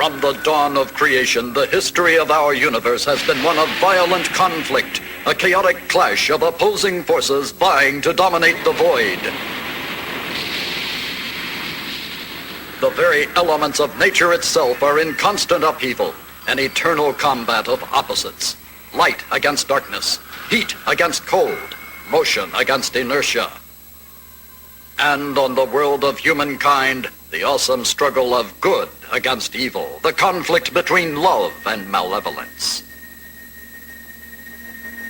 From the dawn of creation, the history of our universe has been one of violent conflict, a chaotic clash of opposing forces vying to dominate the void. The very elements of nature itself are in constant upheaval, an eternal combat of opposites. Light against darkness, heat against cold, motion against inertia. And on the world of humankind, the awesome struggle of good against evil, the conflict between love and malevolence.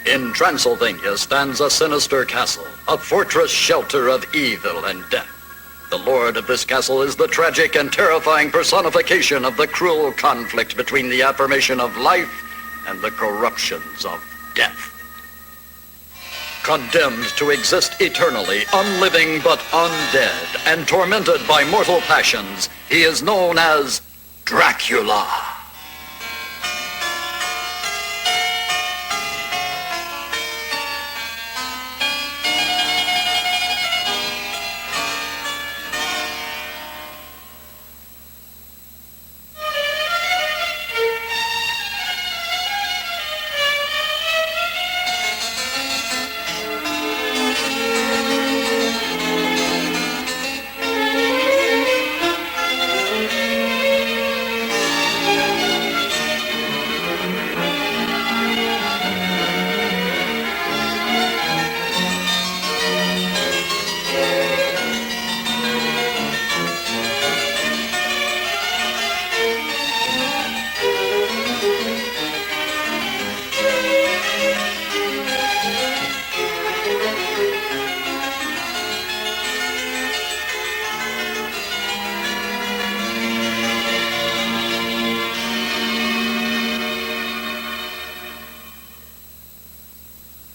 In Transylvania stands a sinister castle, a fortress shelter of evil and death. The lord of this castle is the tragic and terrifying personification of the cruel conflict between the affirmation of life and the corruptions of death. Condemned to exist eternally, unliving but undead, and tormented by mortal passions, he is known as Dracula.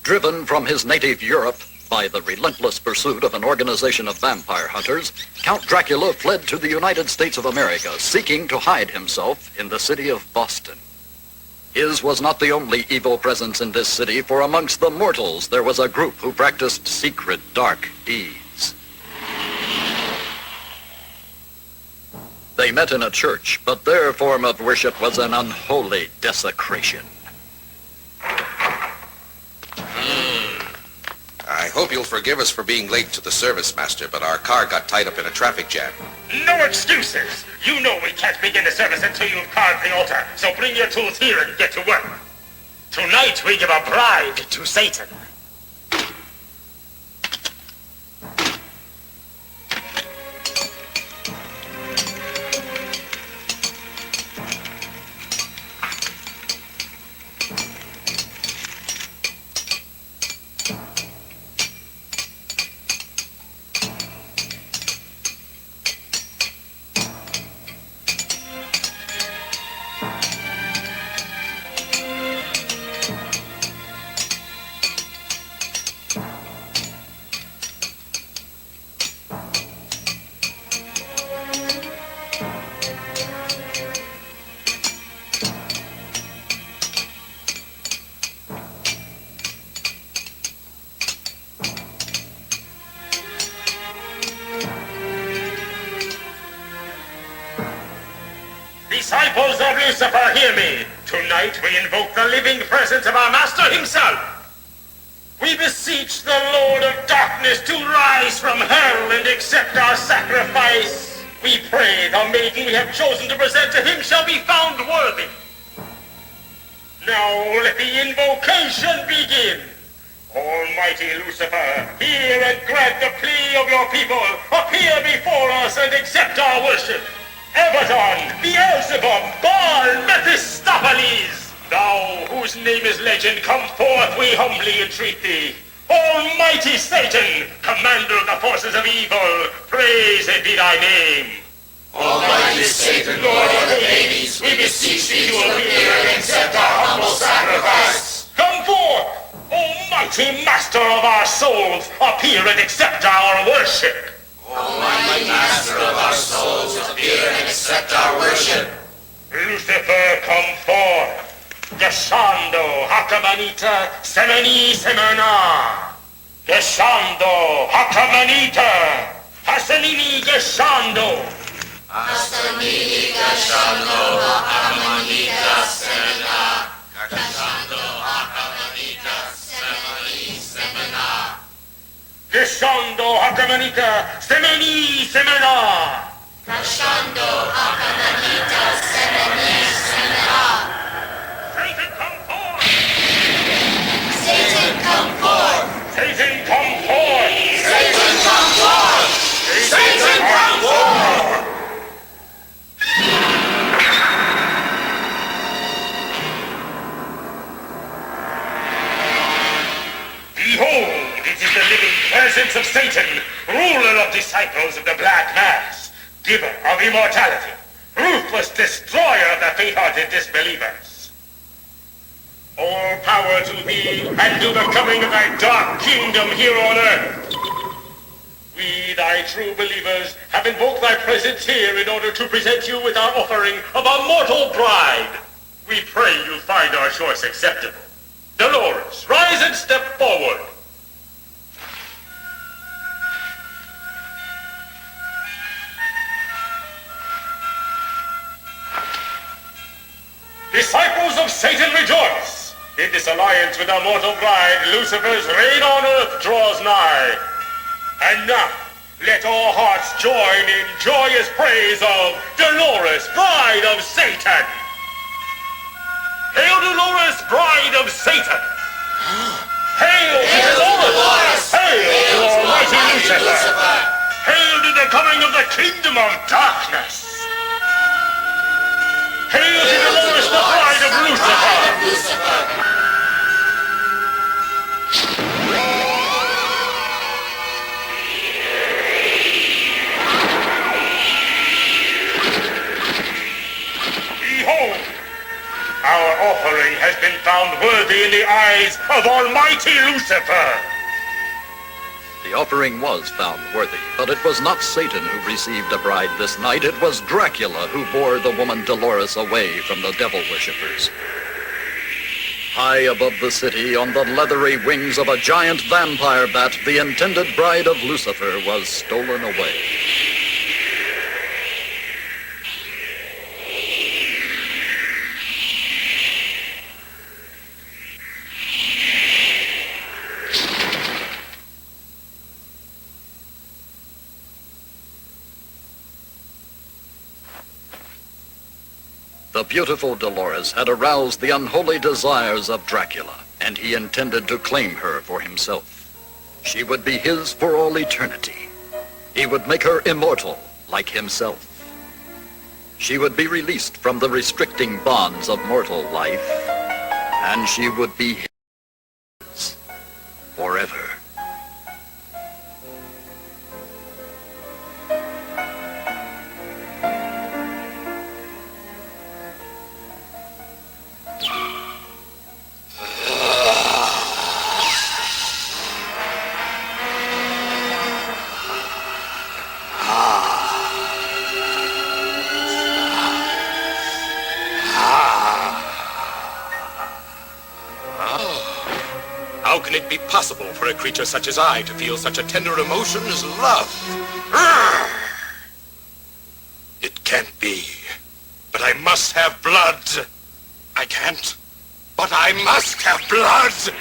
Driven from his native Europe by the relentless pursuit of an organization of vampire hunters, Count Dracula fled to the United States of America, seeking to hide himself in the city of Boston. His was not the only evil presence in this city, for amongst the mortals there was a group who practiced secret, dark deeds. They met in a church, but their form of worship was an unholy desecration. I hope you'll forgive us for being late to the service, Master, but our car got tied up in a traffic jam. No excuses! You know we can't begin the service until you've carved the altar, so bring your tools here and get to work. Tonight we give a bride to Satan. Disciples of Lucifer, hear me. Tonight we invoke the living presence of our Master himself. We beseech the Lord of Darkness to rise from hell and accept our sacrifice. We pray the maiden we have chosen to present to him shall be found worthy. Now let the invocation begin. Almighty Lucifer, hear and grant the plea of your people. Appear before us and accept our worship. Abaddon, Beelzebub, Baal, Mephistopheles, thou whose name is legend, come forth, we humbly entreat thee. Almighty Satan, commander of the forces of evil, praised be thy name. Almighty Satan, Lord of the Hades, we beseech thee to appear and accept our humble sacrifice. Come forth, Almighty Master of our souls, appear and accept our worship. Almighty Master of our souls, appear and accept our worship. Lucifer, come forth. Gesando, Hakamanita, Semeni Semena. Gesando, Hakamanita, Hasanini Gesando. Crescendo Hakamanita Semeni Semena. Satan come forth! Satan come forth! Satan come forth! Satan come forth! Satan come forth! Behold, it is the living presence of Satan, ruler of disciples of the Black Mass, giver of immortality, ruthless destroyer of the faint-hearted disbelievers. All power to thee, and to the coming of thy dark kingdom here on earth. We, thy true believers, have invoked thy presence here in order to present you with our offering of a mortal bride. We pray you find our choice acceptable. Dolores, rise and step forward. Disciples of Satan, rejoice! In this alliance with our mortal bride, Lucifer's reign on earth draws nigh. And now, let all hearts join in joyous praise of Dolores, bride of Satan! Hail Dolores, bride of Satan! Hail to Dolores! Hail to Almighty Lucifer! Hail to the coming of the kingdom of darkness! Hail to Dolores, the bride of Lucifer! Behold, our offering has been found worthy in the eyes of Almighty Lucifer. The offering was found worthy, but it was not Satan who received a bride this night. It was Dracula who bore the woman Dolores away from the devil worshippers. High above the city, on the leathery wings of a giant vampire bat, the intended bride of Lucifer was stolen away. The beautiful Dolores had aroused the unholy desires of Dracula, and he intended to claim her for himself. She would be his for all eternity. He would make her immortal, like himself. She would be released from the restricting bonds of mortal life, and she would be his forever. How can it be possible for a creature such as I to feel such a tender emotion as love? It can't be. But I must have blood. I can't. But I must have blood!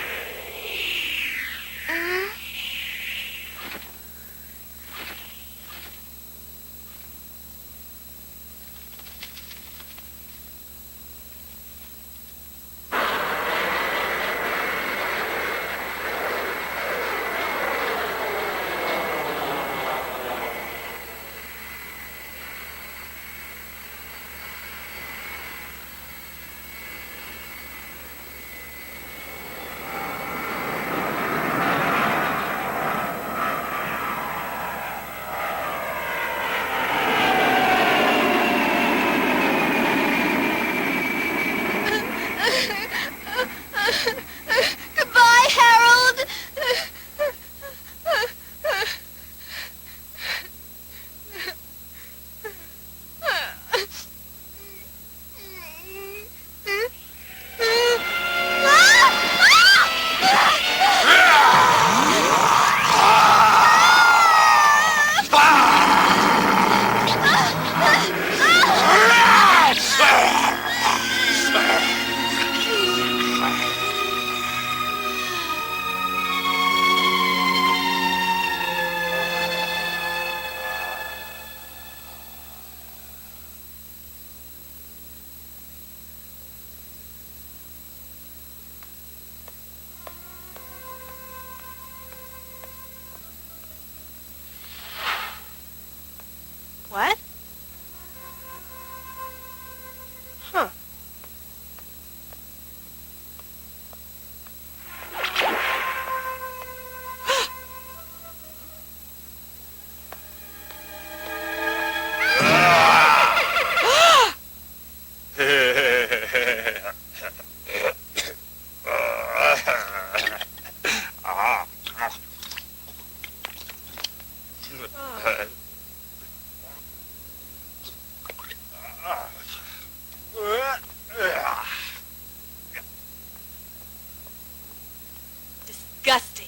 Disgusting.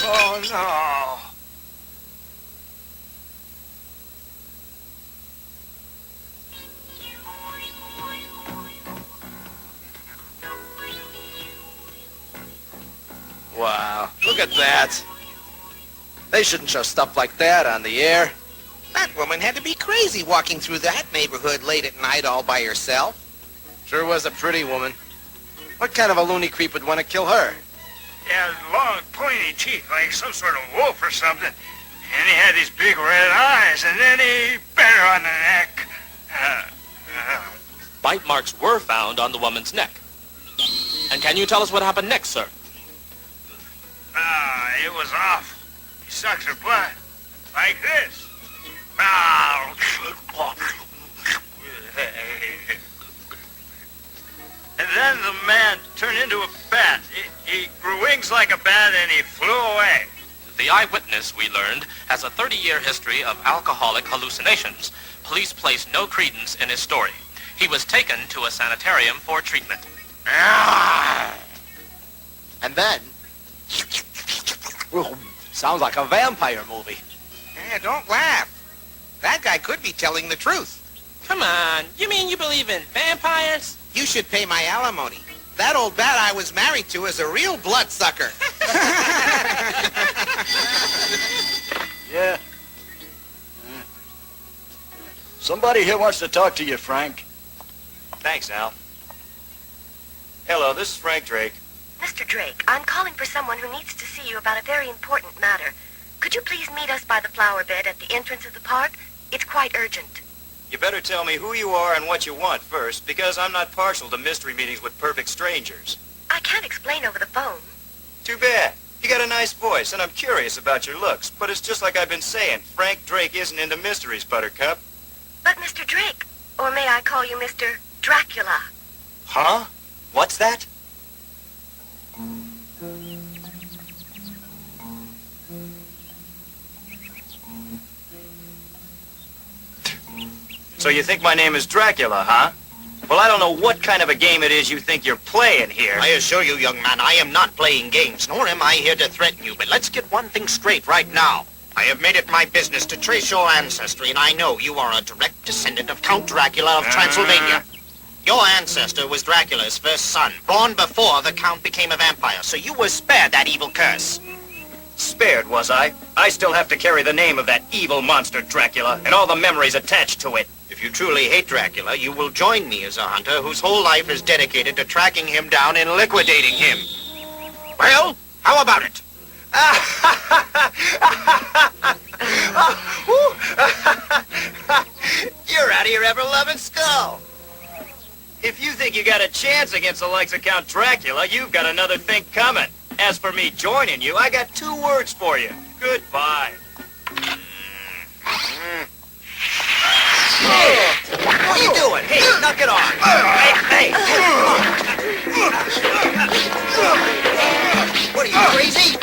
Oh, no. Wow, look at that. They shouldn't show stuff like that on the air. That woman had to be crazy walking through that neighborhood late at night all by herself. Sure was a pretty woman. What kind of a loony creep would want to kill her? He had long, pointy teeth like some sort of wolf or something. And he had these big red eyes, and then he bit her on the neck. Bite marks were found on the woman's neck. And can you tell us what happened next, sir? It was awful. He sucks her blood. Like this. And then the man turned into a bat. He grew wings like a bat and he flew away. The eyewitness, we learned, has a 30-year history of alcoholic hallucinations. Police placed no credence in his story. He was taken to a sanitarium for treatment. And then... sounds like a vampire movie. Don't laugh. That guy could be telling the truth. Come on, you mean you believe in vampires? You should pay my alimony. That old bat I was married to is a real bloodsucker. Yeah. Somebody here wants to talk to you, Frank. Thanks, Al. Hello, this is Frank Drake. Mr. Drake, I'm calling for someone who needs to see you about a very important matter. Could you please meet us by the flower bed at the entrance of the park? It's quite urgent. You better tell me who you are and what you want first, because I'm not partial to mystery meetings with perfect strangers. I can't explain over the phone. Too bad. You got a nice voice, and I'm curious about your looks, but it's just like I've been saying. Frank Drake isn't into mysteries, Buttercup. But Mr. Drake, or may I call you Mr. Dracula? Huh? What's that? So you think my name is Dracula, huh? Well, I don't know what kind of a game it is you think you're playing here. I assure you, young man, I am not playing games, nor am I here to threaten you. But let's get one thing straight right now. I have made it my business to trace your ancestry, and I know you are a direct descendant of Count Dracula of Transylvania. Your ancestor was Dracula's first son, born before the Count became a vampire, so you were spared that evil curse. Spared, was I? I still have to carry the name of that evil monster, Dracula, and all the memories attached to it. If you truly hate Dracula, you will join me as a hunter whose whole life is dedicated to tracking him down and liquidating him. Well, how about it? You're out of your ever-loving skull. If you think you got a chance against the likes of Count Dracula, you've got another thing coming. As for me joining you, I got 2 words for you. Goodbye. What are you doing? Hey, knock it off. Hey. What are you, crazy?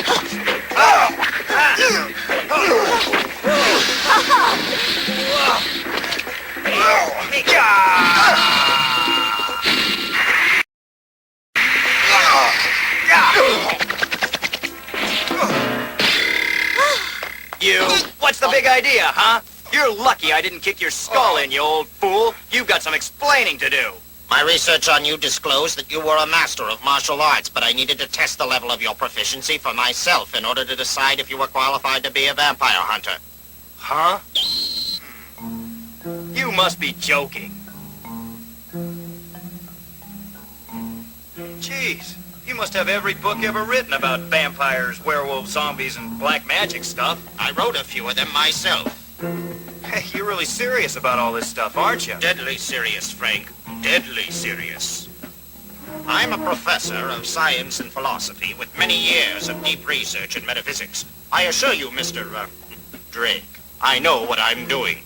you! What's the big idea, huh? You're lucky I didn't kick your skull in, you old fool. You've got some explaining to do. My research on you disclosed that you were a master of martial arts, but I needed to test the level of your proficiency for myself in order to decide if you were qualified to be a vampire hunter. Huh? You must be joking. Jeez, you must have every book ever written about vampires, werewolves, zombies, and black magic stuff. I wrote a few of them myself. Hey, you're really serious about all this stuff, aren't you? Deadly serious, Frank. Deadly serious. I'm a professor of science and philosophy with many years of deep research in metaphysics. I assure you, Mr. Drake, I know what I'm doing.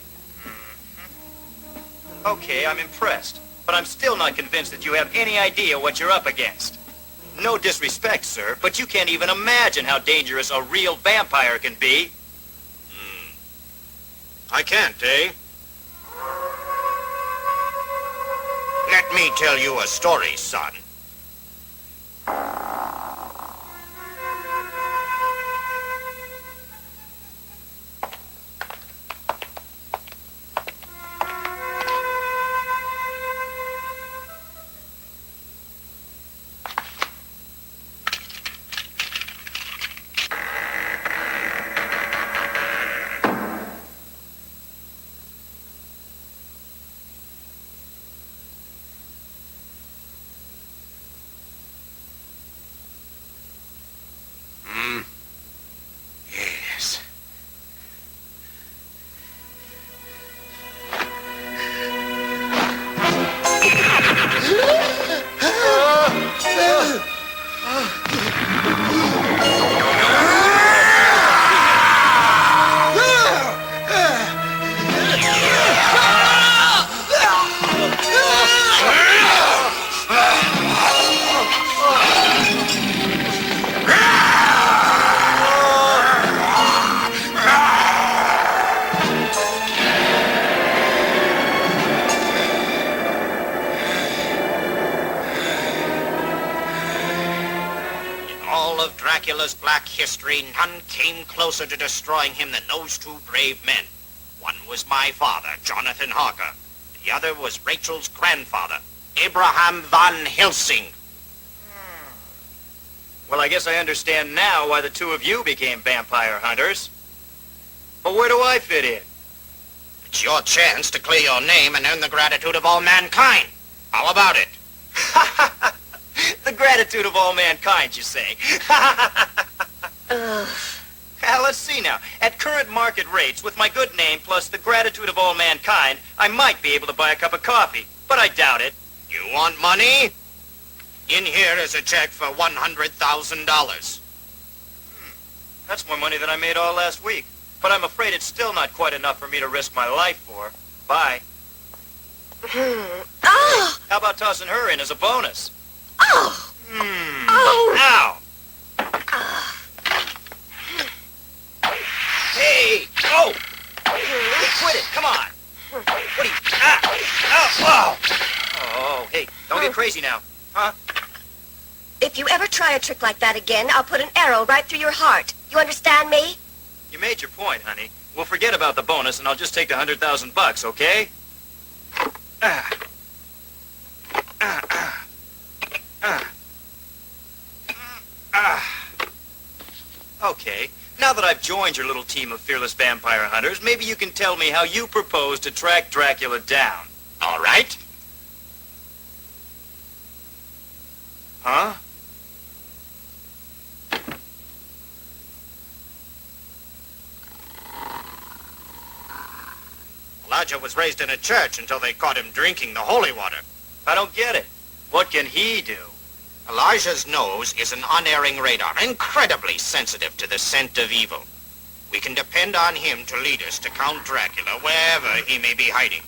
Okay, I'm impressed. But I'm still not convinced that you have any idea what you're up against. No disrespect, sir, but you can't even imagine how dangerous a real vampire can be. I can't, eh? Let me tell you a story, son. Yes. Dracula's black history, none came closer to destroying him than those two brave men. One was my father, Jonathan Harker. The other was Rachel's grandfather, Abraham Van Helsing. Well, I guess I understand now why the two of you became vampire hunters. But where do I fit in? It's your chance to clear your name and earn the gratitude of all mankind. How about it? The gratitude of all mankind, you say? Well, let's see now. At current market rates, with my good name plus the gratitude of all mankind, I might be able to buy a cup of coffee. But I doubt it. You want money? In here is a check for $100,000. That's more money than I made all last week. But I'm afraid it's still not quite enough for me to risk my life for. Bye. Oh! How about tossing her in as a bonus? Oh! Oh! Ow! Hey! Oh! Hey, quit it! Come on! What are you... Ah! Oh! Oh! Hey, don't get crazy now. Huh? If you ever try a trick like that again, I'll put an arrow right through your heart. You understand me? You made your point, honey. We'll forget about the bonus, and I'll just take the $100,000, okay? Okay, now that I've joined your little team of fearless vampire hunters, maybe you can tell me how you propose to track Dracula down. All right. Huh? Elijah was raised in a church until they caught him drinking the holy water. I don't get it. What can he do? Elijah's nose is an unerring radar, incredibly sensitive to the scent of evil. We can depend on him to lead us to Count Dracula wherever he may be hiding.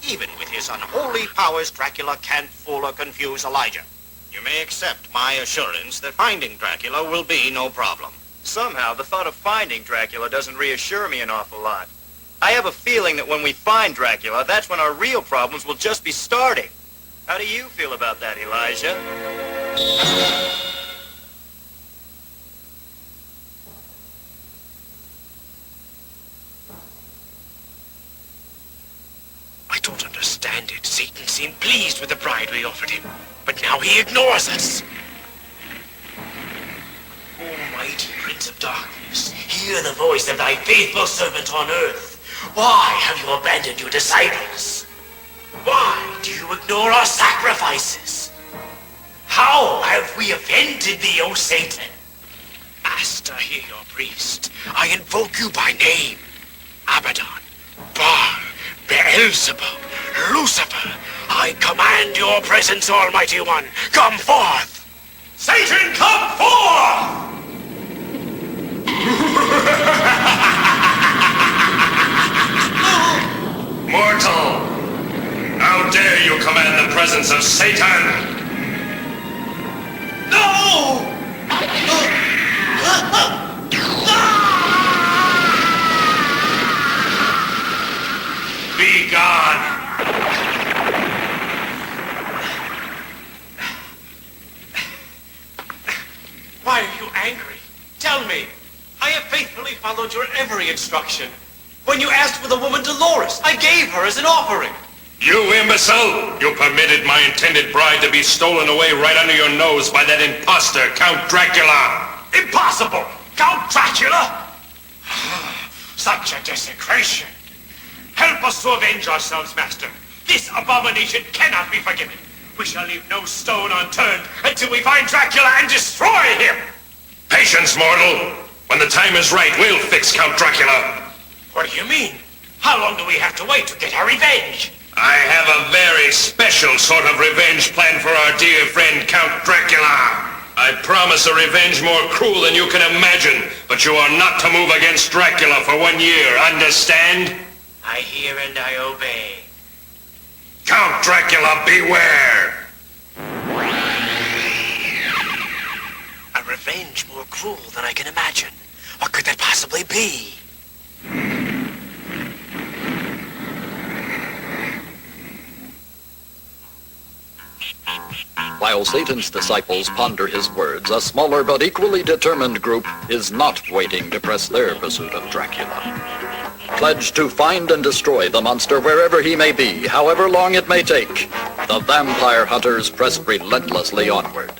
Even with his unholy powers, Dracula can't fool or confuse Elijah. You may accept my assurance that finding Dracula will be no problem. Somehow, the thought of finding Dracula doesn't reassure me an awful lot. I have a feeling that when we find Dracula, that's when our real problems will just be starting. How do you feel about that, Elijah? understand it. Satan seemed pleased with the bride we offered him, but now he ignores us. Almighty Prince of Darkness, hear the voice of thy faithful servant on earth. Why have you abandoned your disciples? Why do you ignore our sacrifices? How have we offended thee, O Satan? Master, hear your priest. I invoke you by name. Abaddon, Baal, Beelzebub, Lucifer, I command your presence, Almighty One. Come forth! Satan, come forth! Mortal! How dare you command the presence of Satan? No! Be gone! Why are you angry? Tell me. I have faithfully followed your every instruction. When you asked for the woman Dolores, I gave her as an offering. You imbecile! You permitted my intended bride to be stolen away right under your nose by that imposter, Count Dracula! Impossible! Count Dracula? Such a desecration. Help us to avenge ourselves, Master. This abomination cannot be forgiven. We shall leave no stone unturned until we find Dracula and destroy him! Patience, mortal! When the time is right, we'll fix Count Dracula! What do you mean? How long do we have to wait to get our revenge? I have a very special sort of revenge plan for our dear friend Count Dracula. I promise a revenge more cruel than you can imagine, but you are not to move against Dracula for 1 year, understand? I hear and I obey. Count Dracula, beware! A revenge more cruel than I can imagine. What could that possibly be? While Satan's disciples ponder his words, a smaller but equally determined group is not waiting to press their pursuit of Dracula. Pledged to find and destroy the monster wherever he may be, however long it may take, the vampire hunters press relentlessly onward.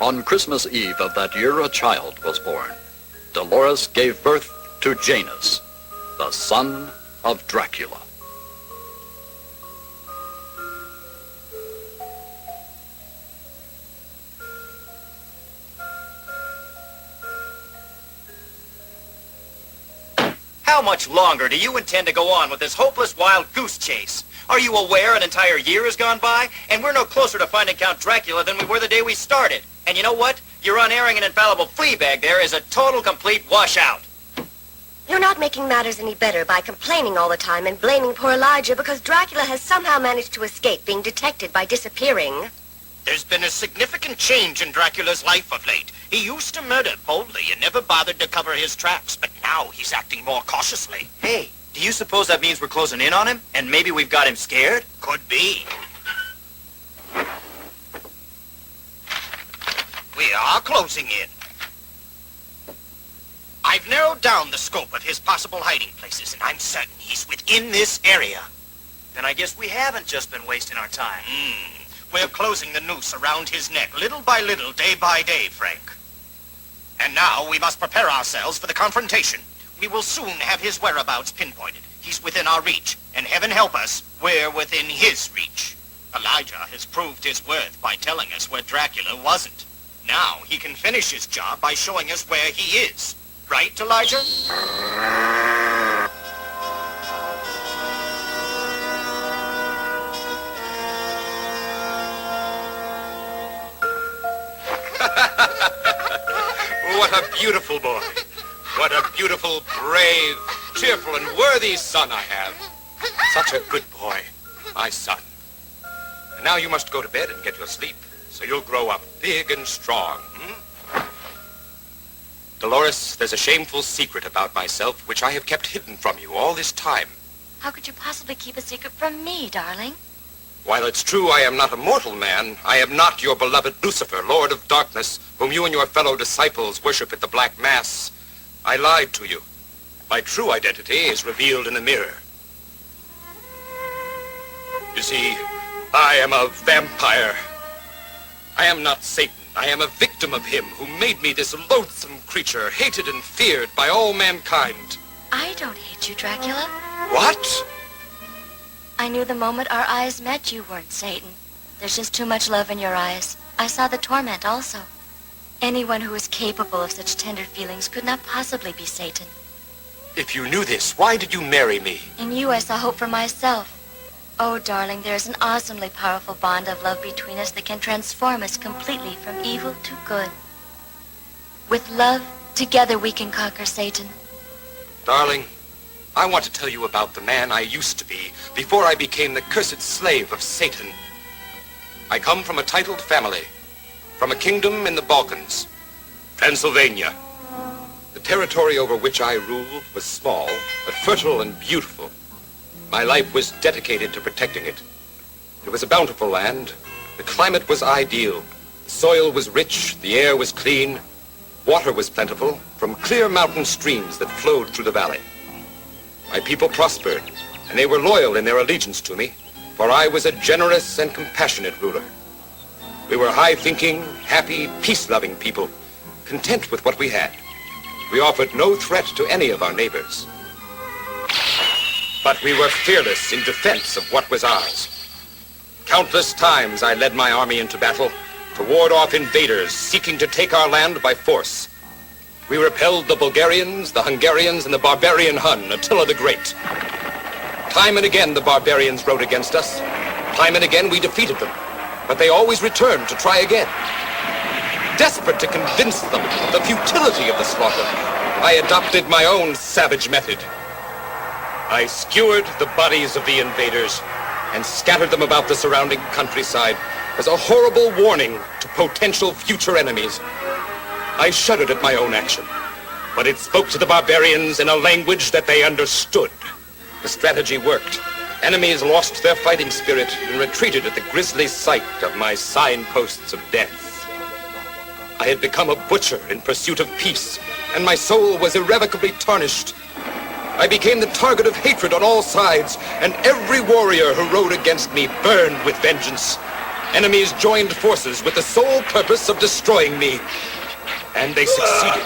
On Christmas Eve of that year, a child was born. Dolores gave birth to Janus, the son of Dracula. how much longer do you intend to go on with this hopeless wild goose chase? Are you aware an entire year has gone by, and we're no closer to finding Count Dracula than we were the day we started? And you know what? Your unerring and infallible flea bag there is a total, complete washout. You're not making matters any better by complaining all the time and blaming poor Elijah because Dracula has somehow managed to escape being detected by disappearing. There's been a significant change in Dracula's life of late. He used to murder boldly and never bothered to cover his tracks, but now he's acting more cautiously. Hey, do you suppose that means we're closing in on him? And maybe we've got him scared? Could be. We are closing in. I've narrowed down the scope of his possible hiding places, and I'm certain he's within this area. Then I guess we haven't just been wasting our time. We're closing the noose around his neck, little by little, day by day, Frank. And now we must prepare ourselves for the confrontation. We will soon have his whereabouts pinpointed. He's within our reach, and heaven help us, we're within his reach. Elijah has proved his worth by telling us where Dracula wasn't. Now he can finish his job by showing us where he is. Right, Elijah? What a beautiful boy. What a beautiful, brave, cheerful, and worthy son I have. Such a good boy, my son. And now you must go to bed and get your sleep, so you'll grow up big and strong. Dolores, there's a shameful secret about myself which I have kept hidden from you all this time. How could you possibly keep a secret from me, darling? While it's true I am not a mortal man, I am not your beloved Lucifer, Lord of Darkness, whom you and your fellow disciples worship at the Black Mass. I lied to you. My true identity is revealed in the mirror. You see, I am a vampire. I am not Satan. I am a victim of him who made me this loathsome creature, hated and feared by all mankind. I don't hate you, Dracula. What? I knew the moment our eyes met you weren't Satan. There's just too much love in your eyes. I saw the torment also. Anyone who is capable of such tender feelings could not possibly be Satan. If you knew this, why did you marry me? In you I saw hope for myself. Oh, darling, there is an awesomely powerful bond of love between us that can transform us completely from evil to good. With love, together we can conquer Satan. Darling, I want to tell you about the man I used to be before I became the cursed slave of Satan. I come from a titled family, from a kingdom in the Balkans, Transylvania. The territory over which I ruled was small, but fertile and beautiful. My life was dedicated to protecting it. It was a bountiful land. The climate was ideal. The soil was rich. The air was clean. Water was plentiful from clear mountain streams that flowed through the valley. My people prospered, and they were loyal in their allegiance to me, for I was a generous and compassionate ruler. We were high-thinking, happy, peace-loving people, content with what we had. We offered no threat to any of our neighbors. But we were fearless in defense of what was ours. Countless times I led my army into battle to ward off invaders seeking to take our land by force. We repelled the Bulgarians, the Hungarians, and the barbarian Hun, Attila the Great. Time and again the barbarians rode against us. Time and again we defeated them. But they always returned to try again. Desperate to convince them of the futility of the slaughter, I adopted my own savage method. I skewered the bodies of the invaders and scattered them about the surrounding countryside as a horrible warning to potential future enemies. I shuddered at my own action, but it spoke to the barbarians in a language that they understood. The strategy worked. Enemies lost their fighting spirit and retreated at the grisly sight of my signposts of death. I had become a butcher in pursuit of peace, and my soul was irrevocably tarnished. I became the target of hatred on all sides, and every warrior who rode against me burned with vengeance. Enemies joined forces with the sole purpose of destroying me, and they succeeded.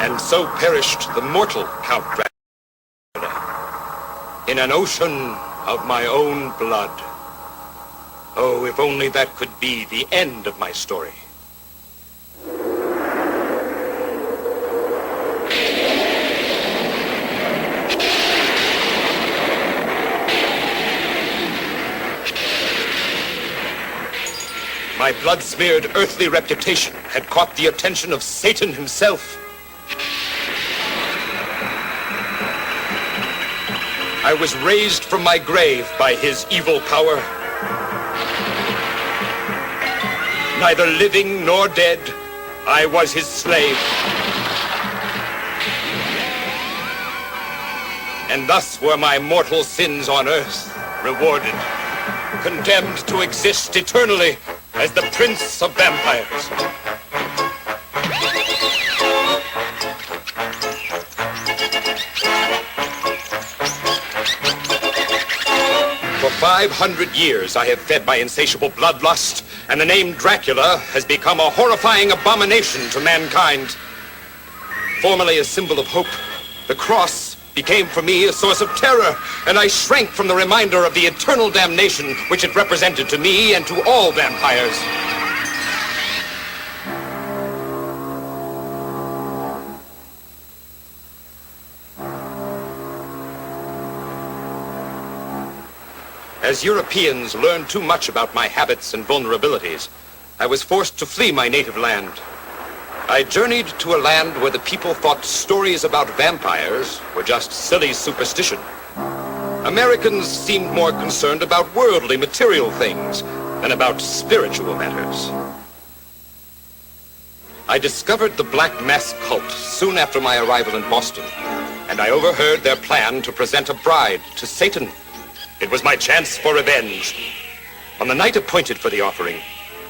And So perished the mortal Count Dracula in an ocean of my own blood. Oh, if only that could be the end of my story. My blood-smeared earthly reputation had caught the attention of Satan himself. I was raised from my grave by his evil power. Neither living nor dead, I was his slave. And thus were my mortal sins on earth rewarded, condemned to exist eternally as the Prince of Vampires. For 500 years I have fed my insatiable bloodlust, and the name Dracula has become a horrifying abomination to mankind. Formerly a symbol of hope, the cross became for me a source of terror, and I shrank from the reminder of the eternal damnation which it represented to me and to all vampires. As Europeans learned too much about my habits and vulnerabilities, I was forced to flee my native land. I journeyed to a land where the people thought stories about vampires were just silly superstition. Americans seemed more concerned about worldly, material things than about spiritual matters. I discovered the Black Mass cult soon after my arrival in Boston, and I overheard their plan to present a bride to Satan. It was my chance for revenge. On the night appointed for the offering,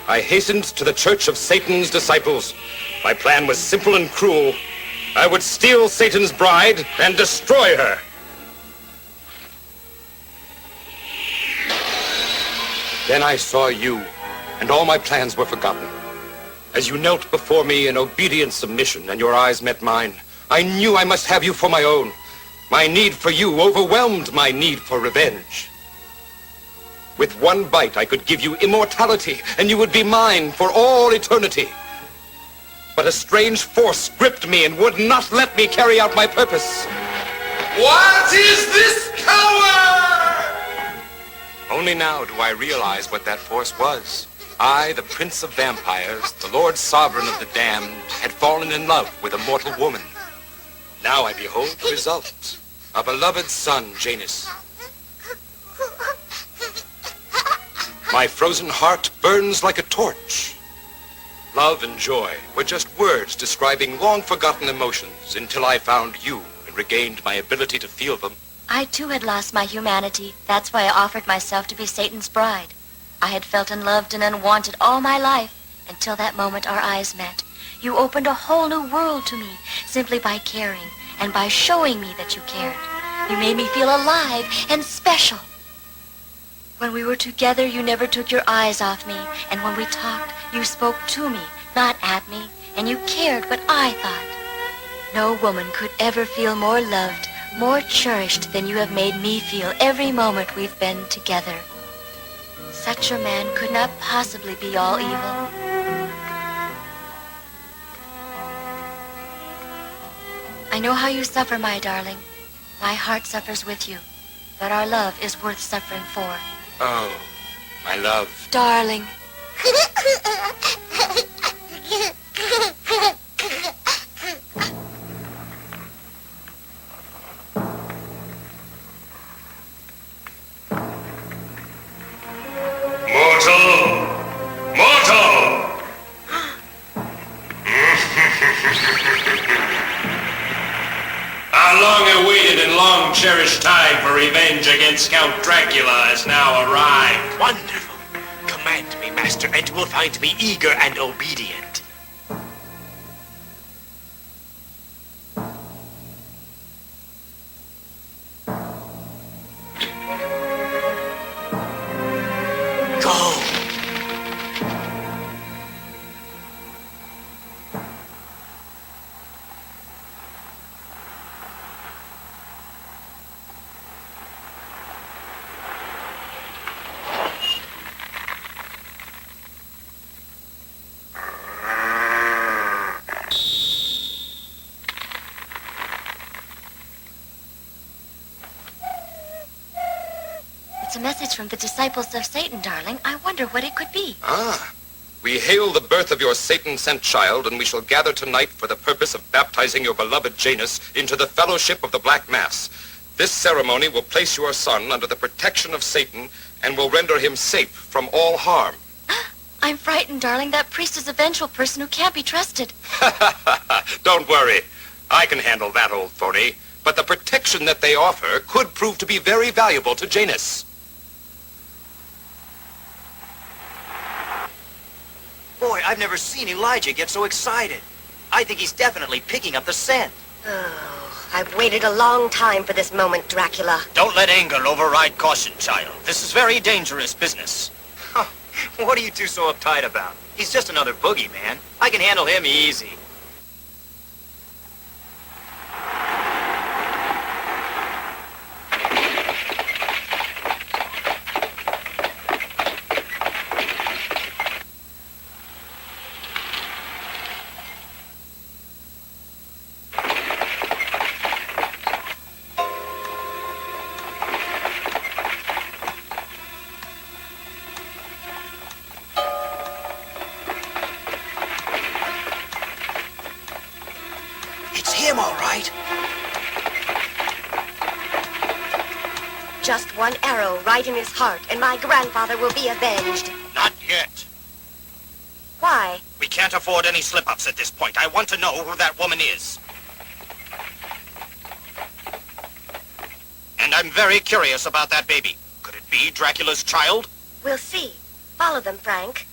I hastened to the Church of Satan's disciples. My plan was simple and cruel. I would steal Satan's bride and destroy her. Then I saw you, and all my plans were forgotten. As you knelt before me in obedient submission and your eyes met mine, I knew I must have you for my own. My need for you overwhelmed my need for revenge. With one bite, I could give you immortality, and you would be mine for all eternity. But a strange force gripped me and would not let me carry out my purpose. What is this power? Only now do I realize what that force was. I, the Prince of Vampires, the Lord Sovereign of the Damned, had fallen in love with a mortal woman. Now I behold the result. A beloved son, Janus. My frozen heart burns like a torch. Love and joy were just words describing long-forgotten emotions until I found you and regained my ability to feel them. I too had lost my humanity. That's why I offered myself to be Satan's bride. I had felt unloved and unwanted all my life until that moment our eyes met. You opened a whole new world to me simply by caring and by showing me that you cared. You made me feel alive and special. When we were together, you never took your eyes off me, and when we talked, you spoke to me, not at me, and you cared what I thought. No woman could ever feel more loved, more cherished than you have made me feel every moment we've been together. Such a man could not possibly be all evil. I know how you suffer, my darling. My heart suffers with you, but our love is worth suffering for. Oh, my love. Darling. Our long-awaited and long-cherished time for revenge against Count Dracula has now arrived. Wonderful. Command me, Master, and you will find me eager and obedient. Go. a message from the disciples of Satan, darling. I wonder what it could be. Ah. We hail the birth of your Satan-sent child, and we shall gather tonight for the purpose of baptizing your beloved Janus into the fellowship of the Black Mass. This ceremony will place your son under the protection of Satan and will render him safe from all harm. I'm frightened, darling. That priest is a vengeful person who can't be trusted. Don't worry. I can handle that old phony. But the protection that they offer could prove to be very valuable to Janus. Boy, I've never seen Elijah get so excited. I think he's definitely picking up the scent. Oh, I've waited a long time for this moment, Dracula. Don't let anger override caution, child. This is very dangerous business. What are you two so uptight about? He's just another boogeyman. I can handle him easy. It's him, all right. Just one arrow right in his heart, and my grandfather will be avenged. Not yet. Why? We can't afford any slip-ups at this point. I want to know who that woman is. And I'm very curious about that baby. Could it be Dracula's child? We'll see. Follow them, Frank.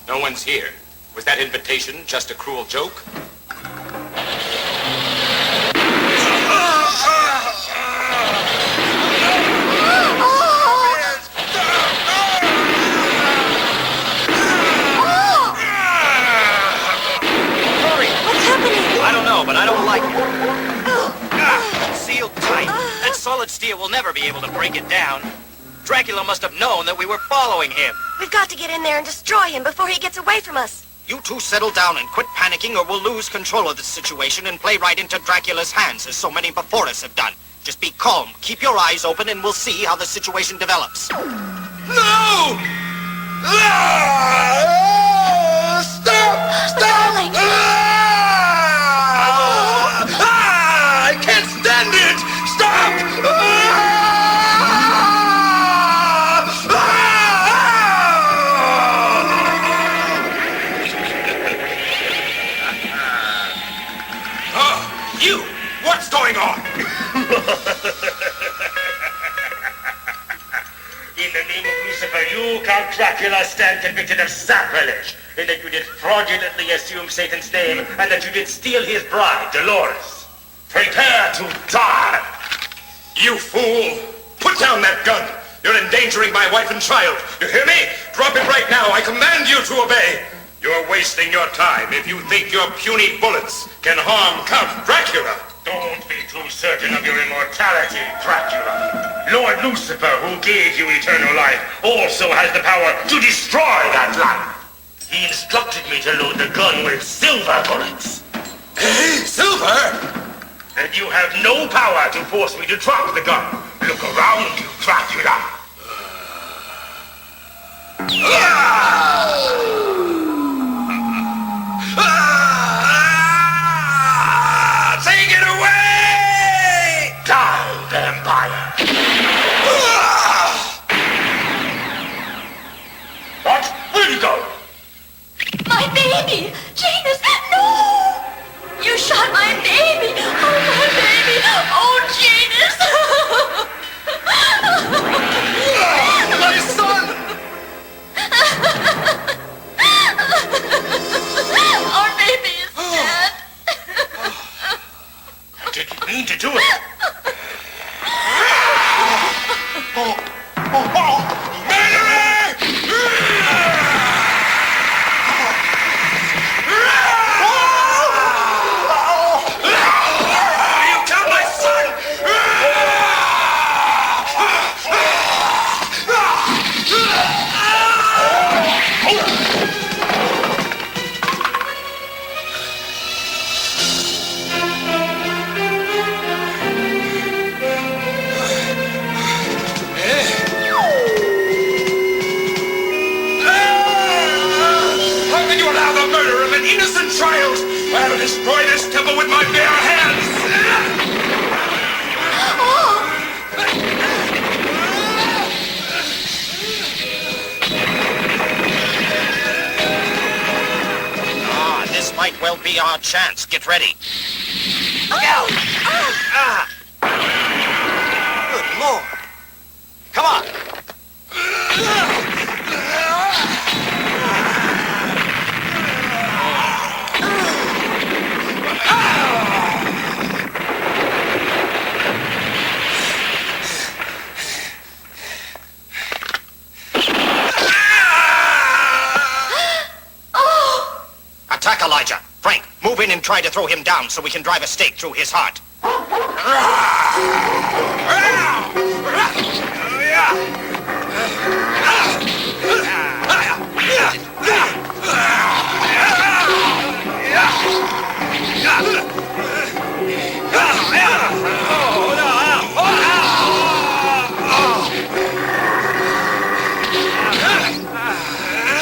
No one's here. Was that invitation just a cruel joke? I don't know, but I don't like it. Sealed tight. That solid steel will never be able to break it down. Dracula must have known that we were following him. We've got to get in there and destroy him before he gets away from us. You two settle down and quit panicking or we'll lose control of the situation and play right into Dracula's hands as so many before us have done. Just be calm, keep your eyes open, and we'll see how the situation develops. No! Stop! Darling! I can't stand it! Stop! You! What's going on? In the name of Lucifer, you, Count Dracula, stand convicted of sacrilege, in that you did fraudulently assume Satan's name, and that you did steal his bride, Dolores. Prepare to die! You fool! Put down that gun! You're endangering my wife and child. You hear me? Drop it right now. I command you to obey. You're wasting your time if you think your puny bullets can harm Count Dracula. Don't be too certain of your immortality, Dracula. Lord Lucifer, who gave you eternal life, also has the power to destroy that life. He instructed me to load the gun with silver bullets. Silver? And you have no power to force me to drop the gun. Look around you, Dracula. Take it away! Die, vampire. me! Janus, no! You shot my baby! Oh, my baby! Oh, Janus! My son! Our baby is dead. I didn't mean to do it. I'll destroy this temple with my bare hands! This might well be our chance. Get ready. Look out! Good Lord. Come on. Attack Elijah. Frank, move in and try to throw him down so we can drive a stake through his heart.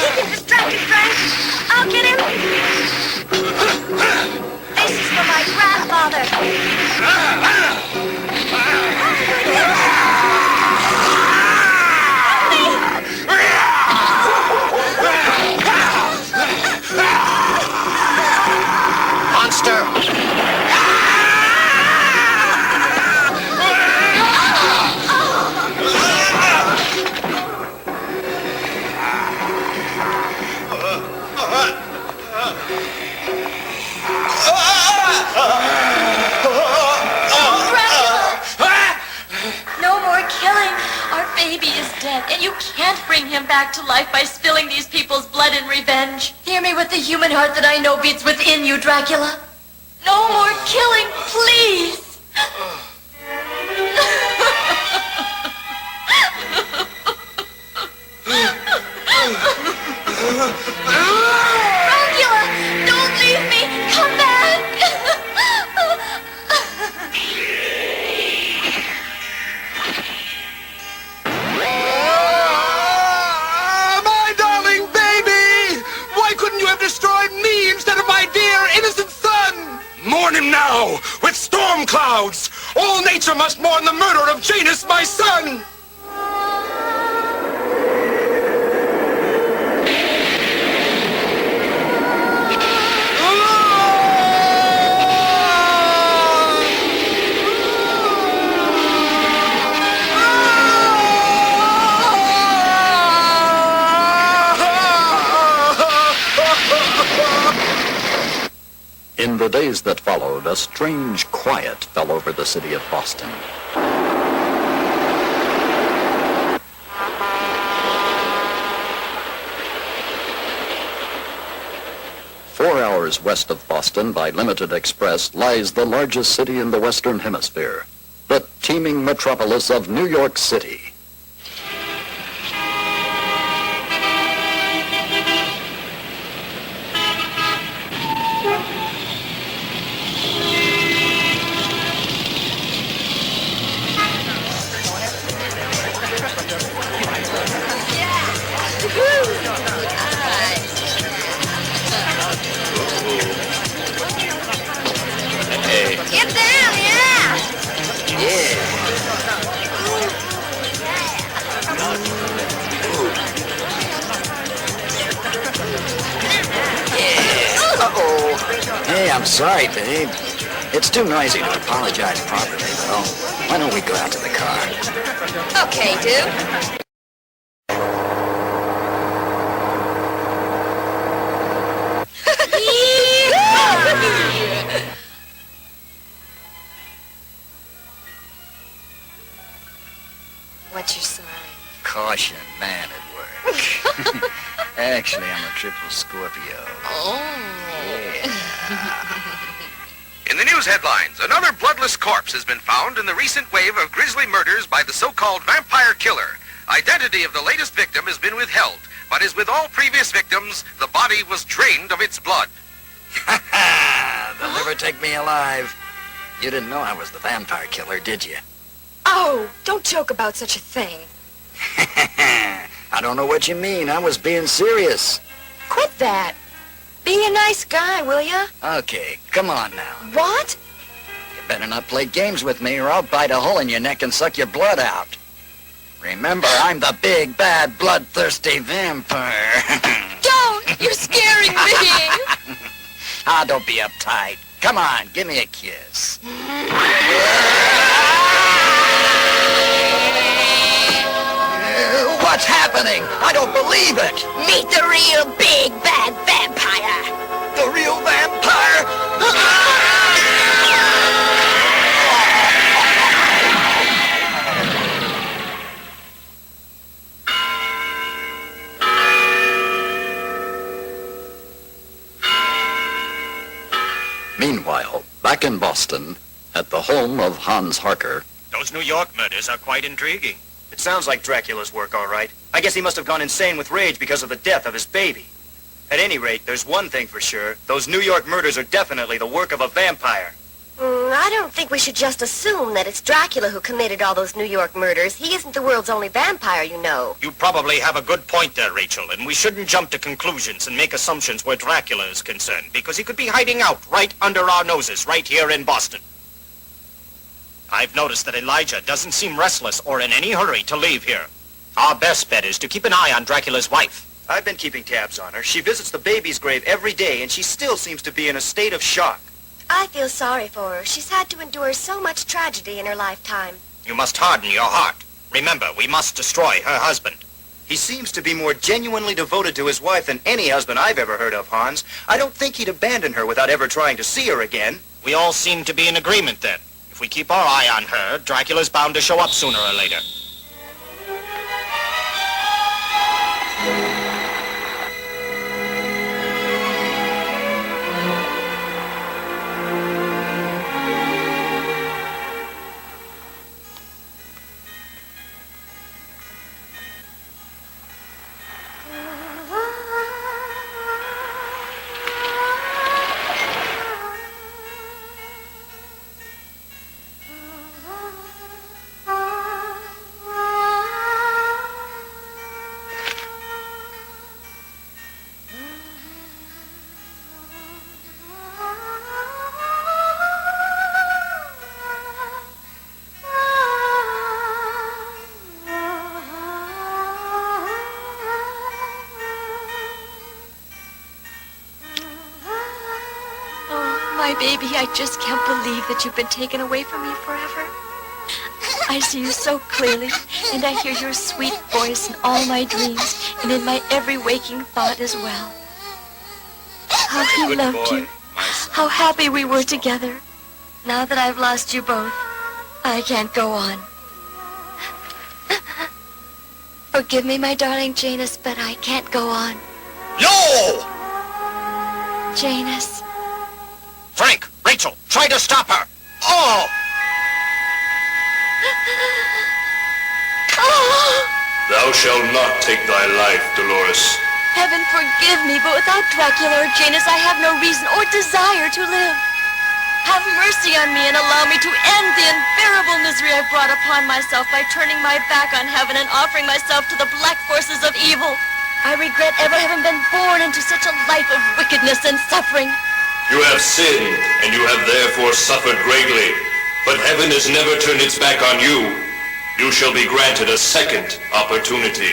Keep him distracted, Frank. I'll get him. This is for my grandfather. Monster! No more killing. Our baby is dead, and you can't bring him back to life by spilling these people's blood in revenge. Hear me with the human heart that I know beats within you, Dracula. No more killing, please. Dracula, don't leave me. Come back. My darling baby! Why couldn't you have destroyed me instead of my dear, innocent son? Mourn him now, with storm clouds! All nature must mourn the murder of Janus, my son! In the days that followed, a strange quiet fell over the city of Boston. Four hours west of Boston by limited express lies the largest city in the Western Hemisphere, the teeming metropolis of New York City. Get down, yeah. Hey, I'm sorry, babe. It's too noisy to apologize properly, though. Why don't we go out to the car? Okay, dude. What's your sign? Caution, man at work. Actually, I'm a triple Scorpio. Oh. In the news headlines, another bloodless corpse has been found in the recent wave of grisly murders by the so-called vampire killer. Identity of the latest victim has been withheld, but as with all previous victims, the body was drained of its blood. They'll never take me alive. You didn't know I was the vampire killer, did you? Oh, don't joke about such a thing. I don't know what you mean. I was being serious. Quit that. Be a nice guy, will ya? Okay, come on now. What? You better not play games with me or I'll bite a hole in your neck and suck your blood out. Remember, I'm the big, bad, bloodthirsty vampire. Don't! You're scaring me! Ah, don't be uptight. Come on, give me a kiss. What's happening? I don't believe it. Meet the real big, bad vampire. The real vampire? Meanwhile, back in Boston, at the home of Hans Harker. Those New York murders are quite intriguing. It sounds like Dracula's work, all right. I guess he must have gone insane with rage because of the death of his baby. At any rate, there's one thing for sure. Those New York murders are definitely the work of a vampire. I don't think we should just assume that it's Dracula who committed all those New York murders. He isn't the world's only vampire, you know. You probably have a good point there, Rachel, and we shouldn't jump to conclusions and make assumptions where Dracula is concerned, because he could be hiding out right under our noses, right here in Boston. I've noticed that Elijah doesn't seem restless or in any hurry to leave here. Our best bet is to keep an eye on Dracula's wife. I've been keeping tabs on her. She visits the baby's grave every day, and she still seems to be in a state of shock. I feel sorry for her. She's had to endure so much tragedy in her lifetime. You must harden your heart. Remember, we must destroy her husband. He seems to be more genuinely devoted to his wife than any husband I've ever heard of, Hans. I don't think he'd abandon her without ever trying to see her again. We all seem to be in agreement then. If we keep our eye on her, Dracula's bound to show up sooner or later. My baby, I just can't believe that you've been taken away from me forever. I see you so clearly, and I hear your sweet voice in all my dreams and in my every waking thought as well. How he loved you. How happy we were together. Now that I've lost you both, I can't go on. Forgive me, my darling Janus, but I can't go on. No! Janus. Frank, Rachel, try to stop her. Oh! Thou shalt not take thy life, Dolores. Heaven forgive me, but without Dracula or Janus, I have no reason or desire to live. Have mercy on me and allow me to end the unbearable misery I've brought upon myself by turning my back on heaven and offering myself to the black forces of evil. I regret ever having been born into such a life of wickedness and suffering. You have sinned, and you have therefore suffered greatly. But heaven has never turned its back on you. You shall be granted a second opportunity.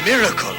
miracle.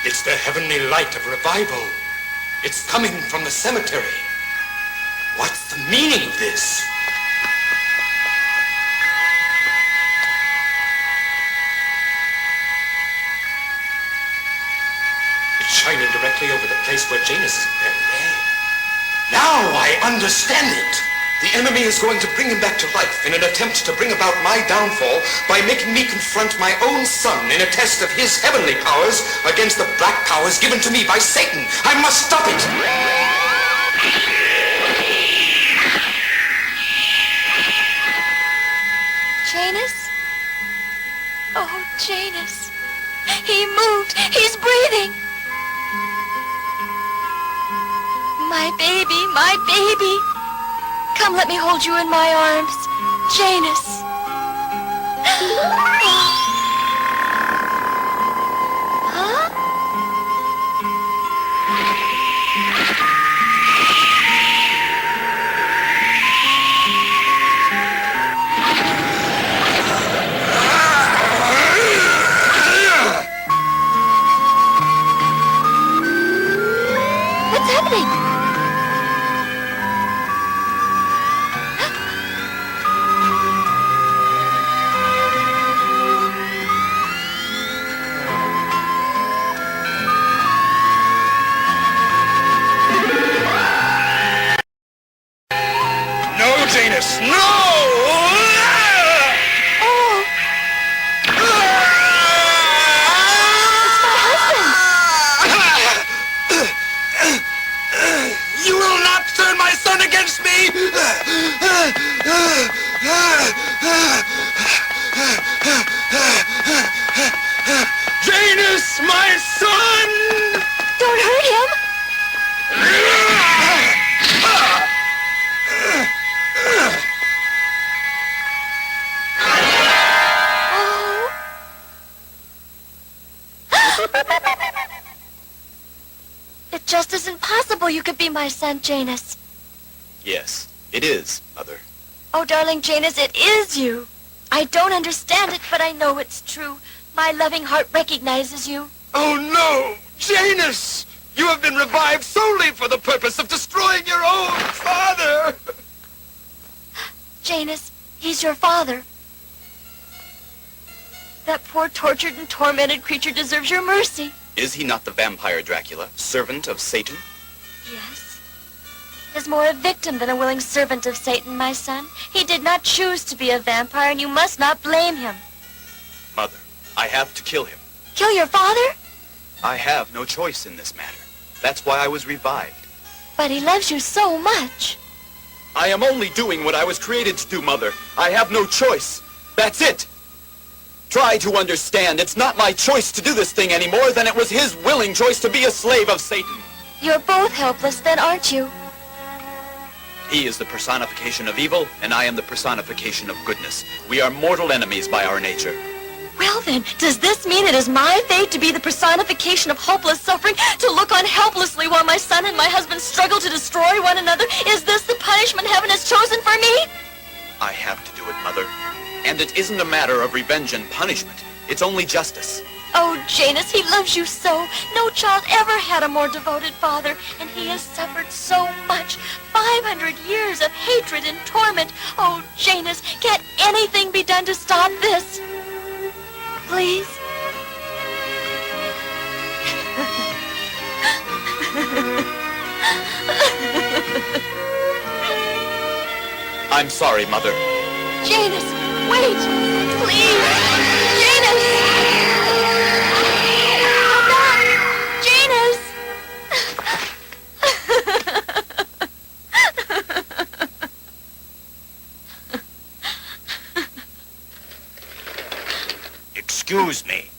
It's the heavenly light of revival. It's coming from the cemetery. What's the meaning of this? It's shining directly over the place where Janus is buried, eh? Now I understand it. The enemy is going to bring him back to life in an attempt to bring about my downfall by making me confront my own son in a test of his heavenly powers against the black powers given to me by Satan. I must stop it! Janus? Oh, Janus. He moved. He's breathing. My baby, my baby. Come, let me hold you in my arms. Janus. Huh? What's happening? Janus, no! Oh! It's my husband! You will not turn my son against me! Janus, my son! Don't hurt him! It just isn't possible you could be my son, Janus. Yes, it is, Mother. Oh, darling Janus, it is you. I don't understand it, but I know it's true. My loving heart recognizes you. Oh, no! Janus! You have been revived solely for the purpose of destroying your own father! Janus, he's your father. That poor tortured and tormented creature deserves your mercy. Is he not the vampire Dracula, servant of Satan? Yes. Is more a victim than a willing servant of Satan, my son. He did not choose to be a vampire, and you must not blame him. Mother, I have to kill him. Kill your father? I have no choice in this matter. That's why I was revived. But he loves you so much. I am only doing what I was created to do, Mother. I have no choice. That's it. Try to understand. It's not my choice to do this thing any more than it was his willing choice to be a slave of Satan. You're both helpless then, aren't you? He is the personification of evil, and I am the personification of goodness. We are mortal enemies by our nature. Well then, does this mean it is my fate to be the personification of hopeless suffering, to look on helplessly while my son and my husband struggle to destroy one another? Is this the punishment heaven has chosen for me? I have to do it, Mother. And it isn't a matter of revenge and punishment. It's only justice. Oh, Janus, he loves you so. No child ever had a more devoted father, and he has suffered so much. 500 years of hatred and torment. Oh, Janus, can't anything be done to stop this? Please? I'm sorry, Mother. Janus, wait! Please! Janus! Come back! Janus! Excuse me.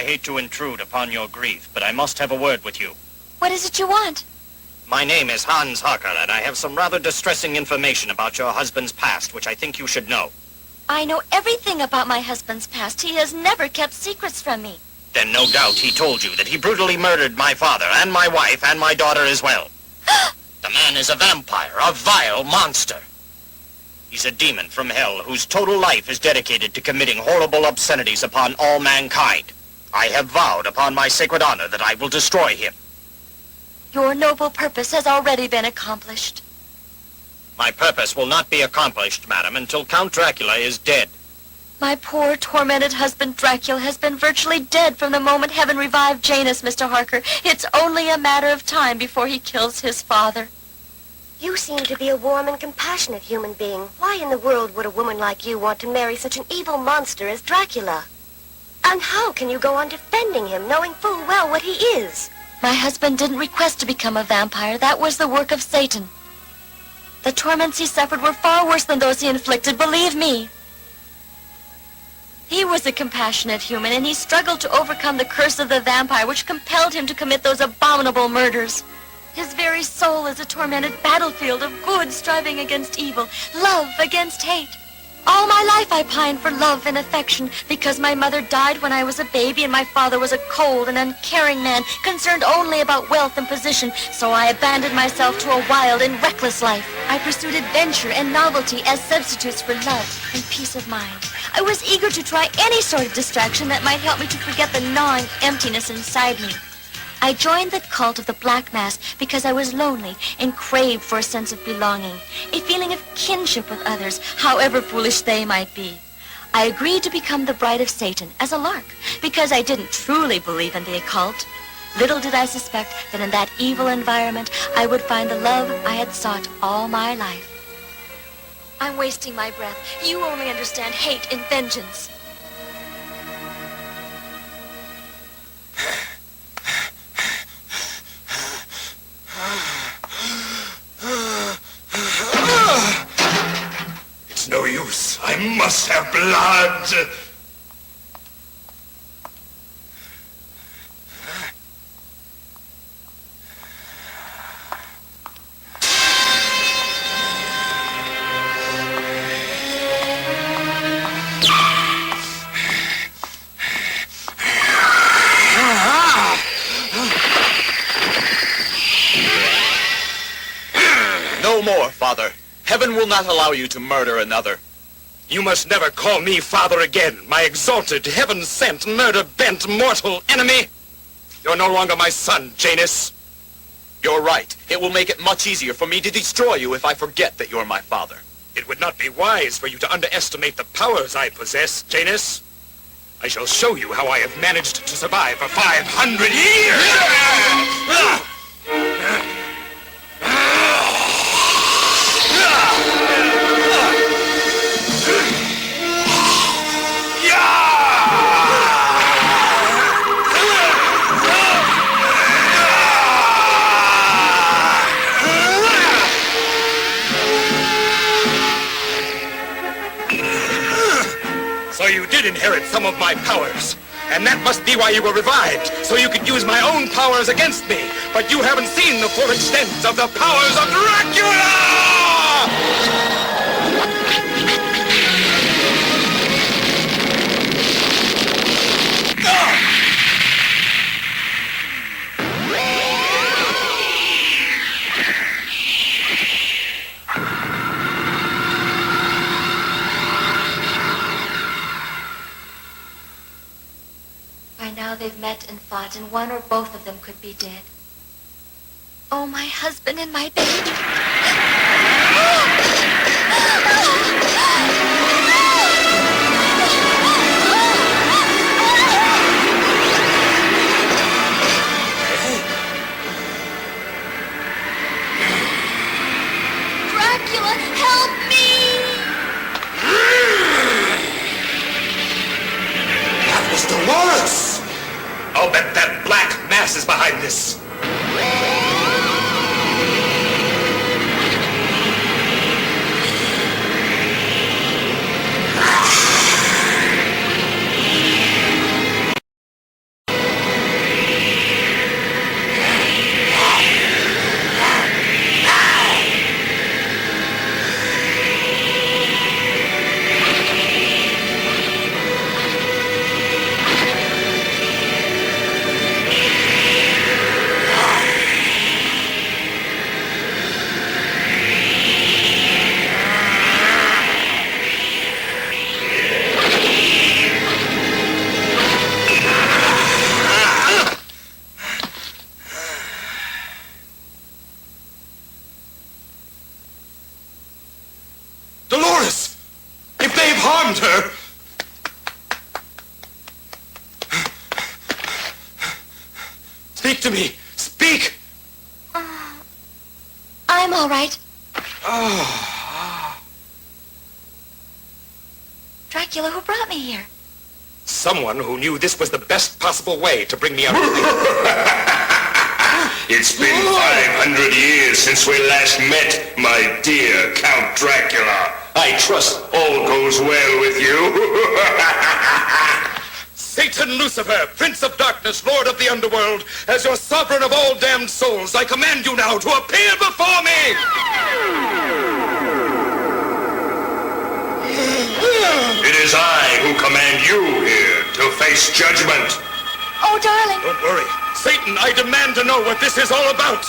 hate to intrude upon your grief, but I must have a word with you. What is it you want? My name is Hans Harker, and I have some rather distressing information about your husband's past, which I think you should know. I know everything about my husband's past. He has never kept secrets from me. Then no doubt he told you that he brutally murdered my father and my wife and my daughter as well. The man is a vampire, a vile monster. He's a demon from hell whose total life is dedicated to committing horrible obscenities upon all mankind. I have vowed upon my sacred honor that I will destroy him. Your noble purpose has already been accomplished. My purpose will not be accomplished, madam, until Count Dracula is dead. My poor, tormented husband, Dracula, has been virtually dead from the moment heaven revived Janus, Mr. Harker. It's only a matter of time before he kills his father. You seem to be a warm and compassionate human being. Why in the world would a woman like you want to marry such an evil monster as Dracula? And how can you go on defending him, knowing full well what he is? My husband didn't request to become a vampire. That was the work of Satan. The torments he suffered were far worse than those he inflicted, believe me. He was a compassionate human, and he struggled to overcome the curse of the vampire, which compelled him to commit those abominable murders. His very soul is a tormented battlefield of good striving against evil, love against hate. All my life I pined for love and affection because my mother died when I was a baby and my father was a cold and uncaring man concerned only about wealth and position, so I abandoned myself to a wild and reckless life. I pursued adventure and novelty as substitutes for love and peace of mind. I was eager to try any sort of distraction that might help me to forget the gnawing emptiness inside me. I joined the cult of the Black Mass because I was lonely and craved for a sense of belonging, a feeling of kinship with others, however foolish they might be. I agreed to become the bride of Satan as a lark because I didn't truly believe in the occult. Little did I suspect that in that evil environment I would find the love I had sought all my life. I'm wasting my breath. You only understand hate and vengeance. It's no use. I must have blood. No more, Father. Heaven will not allow you to murder another. You must never call me father again, my exalted, heaven-sent, murder-bent, mortal enemy. You're no longer my son, Janus. You're right. It will make it much easier for me to destroy you if I forget that you're my father. It would not be wise for you to underestimate the powers I possess, Janus. I shall show you how I have managed to survive for 500 years! So you did inherit some of my powers. And that must be why you were revived, so you could use my own powers against me. But you haven't seen the full extent of the powers of Dracula! By now they've met and fought, and one or both of them could be dead. Oh, my husband and my baby. Dracula, help me! That was Dolores! I'll bet that Black Mass is behind this. killed her. Speak to me! Speak! I'm all right. Dracula, who brought me here? Someone who knew this was the best possible way to bring me out of the It's been 500 years since we last met, my dear Count Dracula. I trust all goes well with you. Satan Lucifer, Prince of Darkness, Lord of the Underworld, as your sovereign of all damned souls, I command you now to appear before me! It is I who command you here to face judgment. Oh, darling. Don't worry. Satan, I demand to know what this is all about.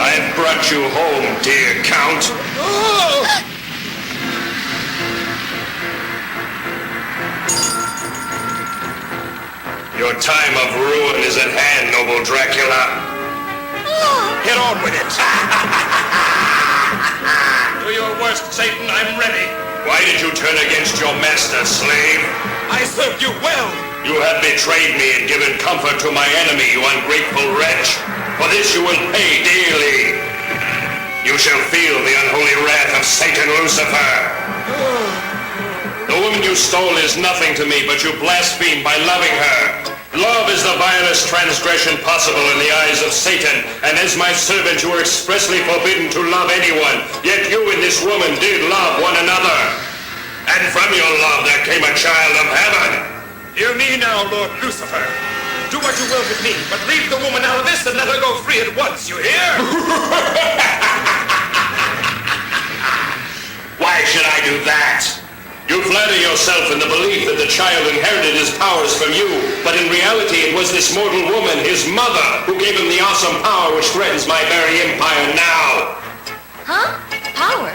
I've brought you home, dear Count. Your time of ruin is at hand, noble Dracula. Get on with it. Do your worst, Satan. I'm ready. Why did you turn against your master, slave? I served you well. You have betrayed me and given comfort to my enemy, you ungrateful wretch. For this you will pay dearly. You shall feel the unholy wrath of Satan Lucifer. The woman you stole is nothing to me, but you blaspheme by loving her. Love is the vilest transgression possible in the eyes of Satan, and as my servant you are expressly forbidden to love anyone. Yet you and this woman did love one another. And from your love there came a child of heaven. Hear me now, Lord Lucifer. Do what you will with me, but leave the woman out of this and let her go free at once, you hear? Why should I do that? You flatter yourself in the belief that the child inherited his powers from you, but in reality it was this mortal woman, his mother, who gave him the awesome power which threatens my very empire now. Huh? Power?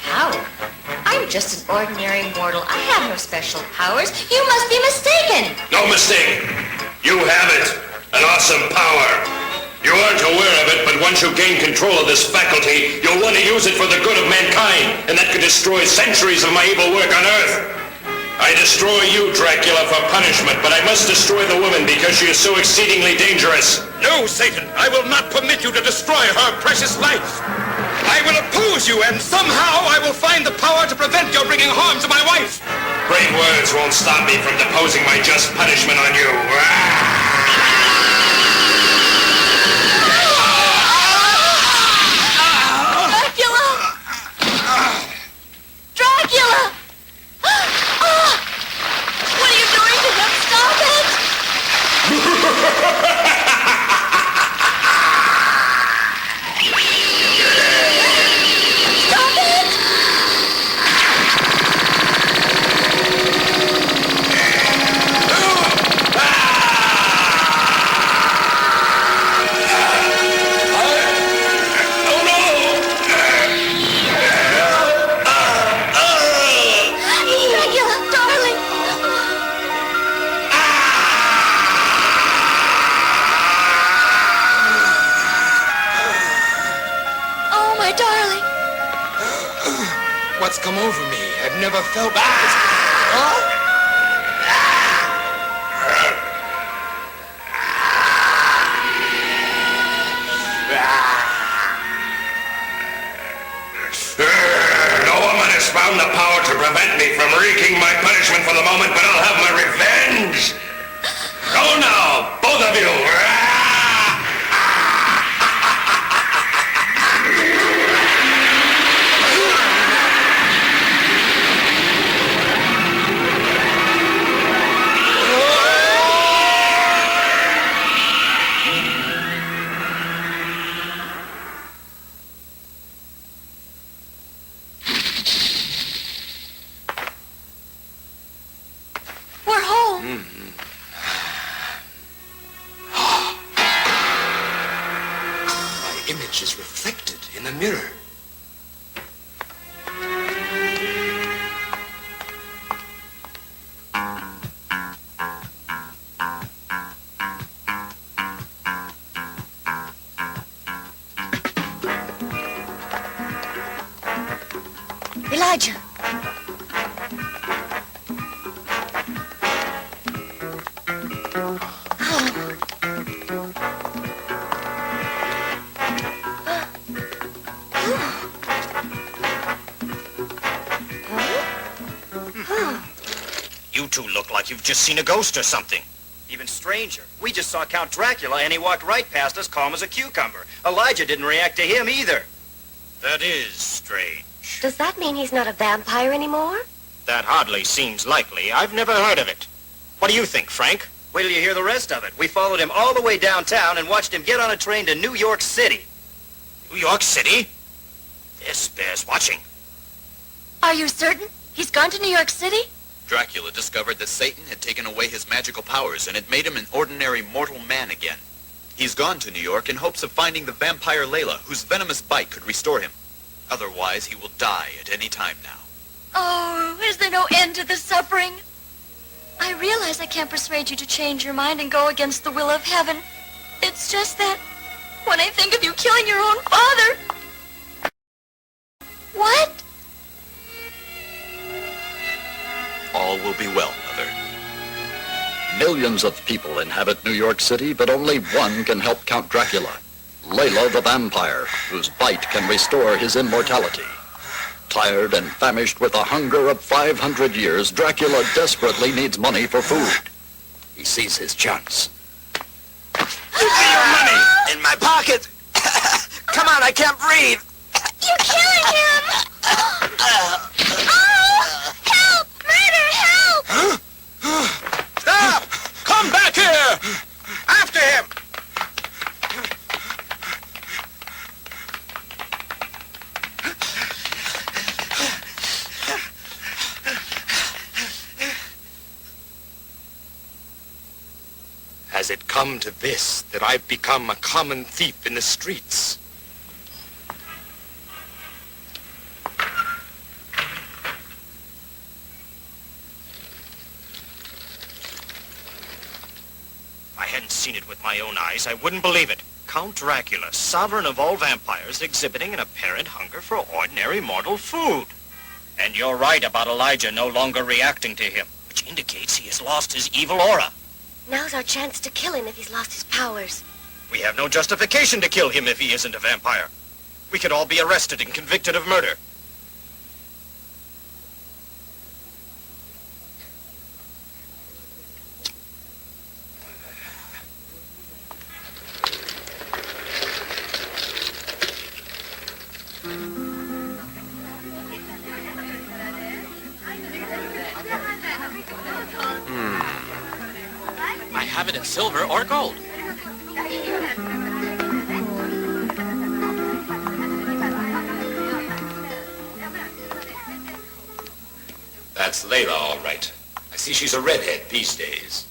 How? I'm just an ordinary mortal. I have no special powers. You must be mistaken. No mistake. You have it. An awesome power. You aren't aware of it, but once you gain control of this faculty, you'll want to use it for the good of mankind, and that could destroy centuries of my evil work on Earth. I destroy you, Dracula, for punishment, but I must destroy the woman because she is so exceedingly dangerous. No, Satan, I will not permit you to destroy her precious life. I will oppose you, and somehow I will find the power to prevent your bringing harm to my wife. Great words won't stop me from deposing my just punishment on you. Dracula! What are you doing to him? Stop it! Stop it! Dracula, darling! Oh, my darling. What's come over me? I've never felt... No woman has found the power to prevent me from wreaking my punishment for the moment, but I'll have my revenge. Go now, both of you. My image is reflected in the mirror. Elijah! You two look like you've just seen a ghost or something. Even stranger. We just saw Count Dracula and he walked right past us calm as a cucumber. Elijah didn't react to him either. That is strange. Does that mean he's not a vampire anymore? That hardly seems likely. I've never heard of it. What do you think, Frank? Wait till you hear the rest of it. We followed him all the way downtown and watched him get on a train to New York City. New York City? This bears watching. Are you certain? He's gone to New York City? Dracula discovered that Satan had taken away his magical powers and had made him an ordinary mortal man again. He's gone to New York in hopes of finding the vampire Layla, whose venomous bite could restore him. Otherwise, he will die at any time now. Oh, is there no end to the suffering? I realize I can't persuade you to change your mind and go against the will of heaven. It's just that when I think of you killing your own father... What? All will be well, Mother. Millions of people inhabit New York City, but only one can help Count Dracula. Layla the vampire, whose bite can restore his immortality. Tired and famished with a hunger of 500 years, Dracula desperately needs money for food. He sees his chance. Give me your money! In my pocket! Come on, I can't breathe! You're killing him! Oh! Help! Murder! Help! Stop! Come back here! After him! Has it come to this, that I've become a common thief in the streets? If I hadn't seen it with my own eyes, I wouldn't believe it. Count Dracula, sovereign of all vampires, exhibiting an apparent hunger for ordinary mortal food. And you're right about Elijah no longer reacting to him, which indicates he has lost his evil aura. Now's our chance to kill him if he's lost his powers. We have no justification to kill him if he isn't a vampire. We could all be arrested and convicted of murder. I have it in silver or gold. That's Layla, all right. I see she's a redhead these days.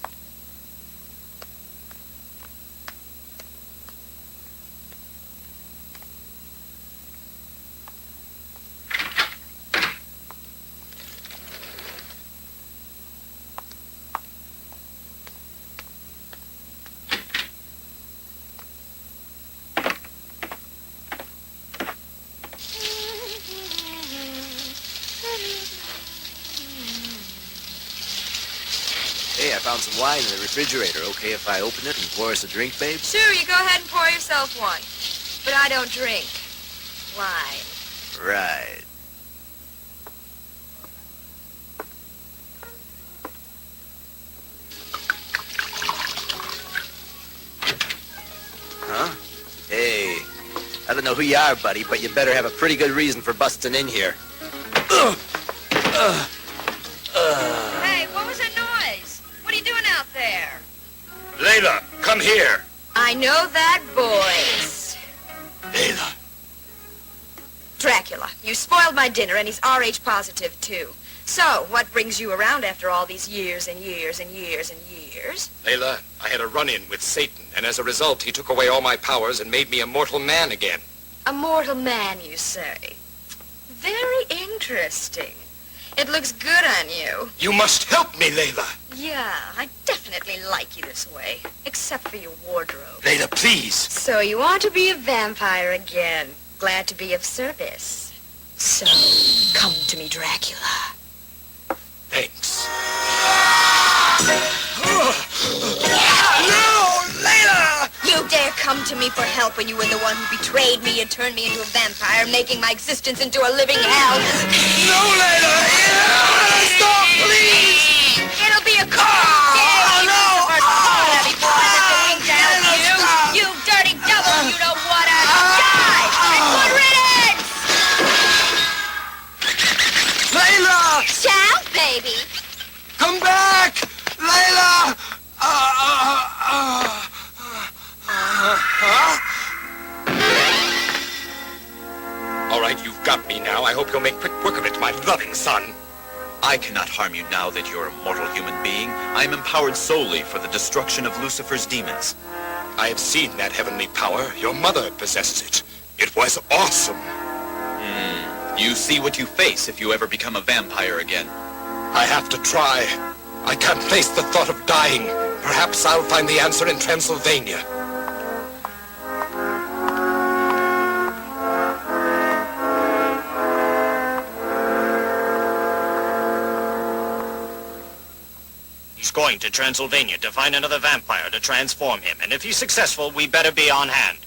Hey, I found some wine in the refrigerator. Okay if I open it and pour us a drink, babe? Sure, you go ahead and pour yourself one. But I don't drink wine. Right. Huh? Hey, I don't know who you are, buddy, but you better have a pretty good reason for busting in here. Hey, what was that noise? What are you doing out there? Layla, come here. I know that voice. Layla. Dracula, you spoiled my dinner, and he's RH positive, too. So, what brings you around after all these years and years and years and years? Layla, I had a run-in with Satan, and as a result, he took away all my powers and made me a mortal man again. A mortal man, you say? Very interesting. It looks good on you. You must help me, Layla. Yeah, I definitely like you this way. Except for your wardrobe. Layla, please. So you want to be a vampire again. Glad to be of service. So, come to me, Dracula. Thanks. No, Layla! You dare come to me for help when you were the one who betrayed me and turned me into a vampire, making my existence into a living hell. No, Layla! Stop, please! It'll be a call! No! Before I let the wings out of you! You dirty devil! You don't want to die! And good riddance! Layla! Shout, baby! Come back! Layla! All right, you've got me now. I hope you'll make quick work of it, my loving son. I cannot harm you now that you're a mortal human being. I am empowered solely for the destruction of Lucifer's demons. I have seen that heavenly power. Your mother possesses it. It was awesome. You see what you face if you ever become a vampire again. I have to try. I can't face the thought of dying. Perhaps I'll find the answer in Transylvania. He's going to Transylvania to find another vampire to transform him, and if he's successful, we better be on hand.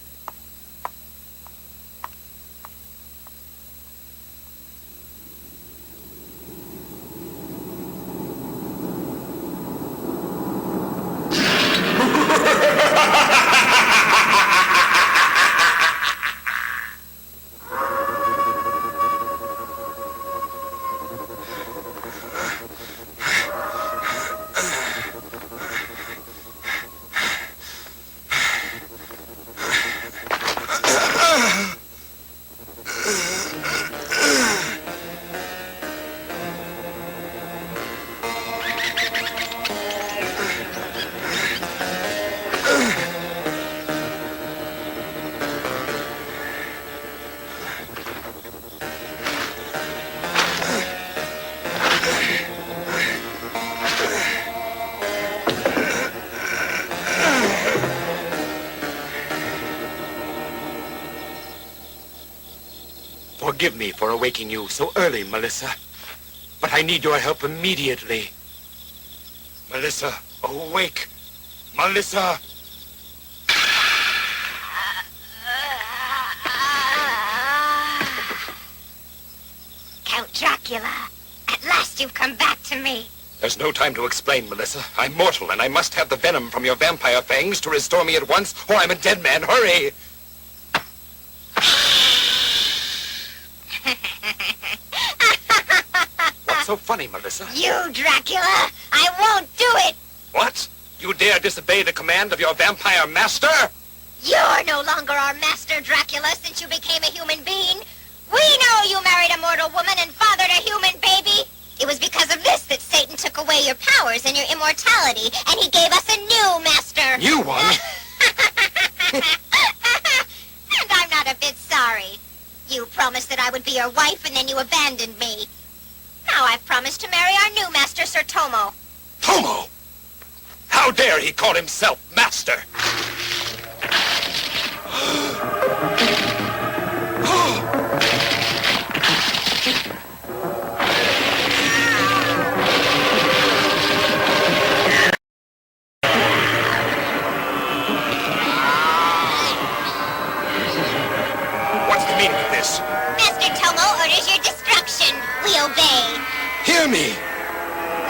Forgive me for awaking you so early, Melissa. But I need your help immediately. Melissa, awake. Melissa! Count Dracula, at last you've come back to me. There's no time to explain, Melissa. I'm mortal, and I must have the venom from your vampire fangs to restore me at once, or I'm a dead man. Hurry! What's so funny, Melissa? You, Dracula! I won't do it! What? You dare disobey the command of your vampire master? You're no longer our master, Dracula, since you became a human being. We know you married a mortal woman and fathered a human baby. It was because of this that Satan took away your powers and your immortality, and he gave us a new master. New one? And I'm not a bit sorry. You promised that I would be your wife, and then you abandoned me. Now I've promised to marry our new master, Sir Tomo. Tomo? How dare he call himself master? What's the meaning of this? Master Tomo orders your destruction. We obey. Hear me!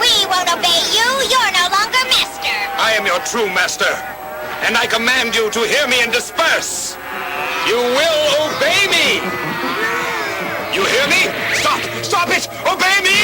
We won't obey you. You're no longer master. I am your true master, and I command you to hear me and disperse. You will obey me! You hear me? Stop! Stop it! Obey me!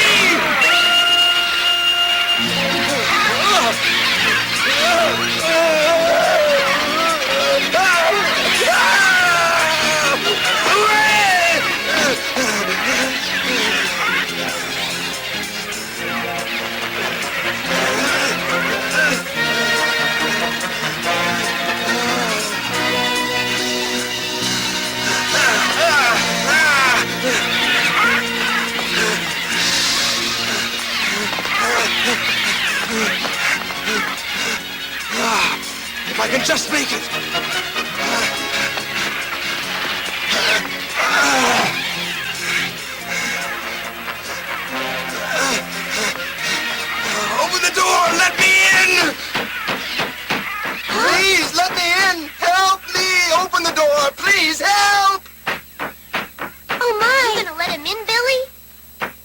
I can just make it. Open the door! Let me in! Please, let me in! Help me! Open the door! Please, help! Oh, my! You gonna let him in, Billy?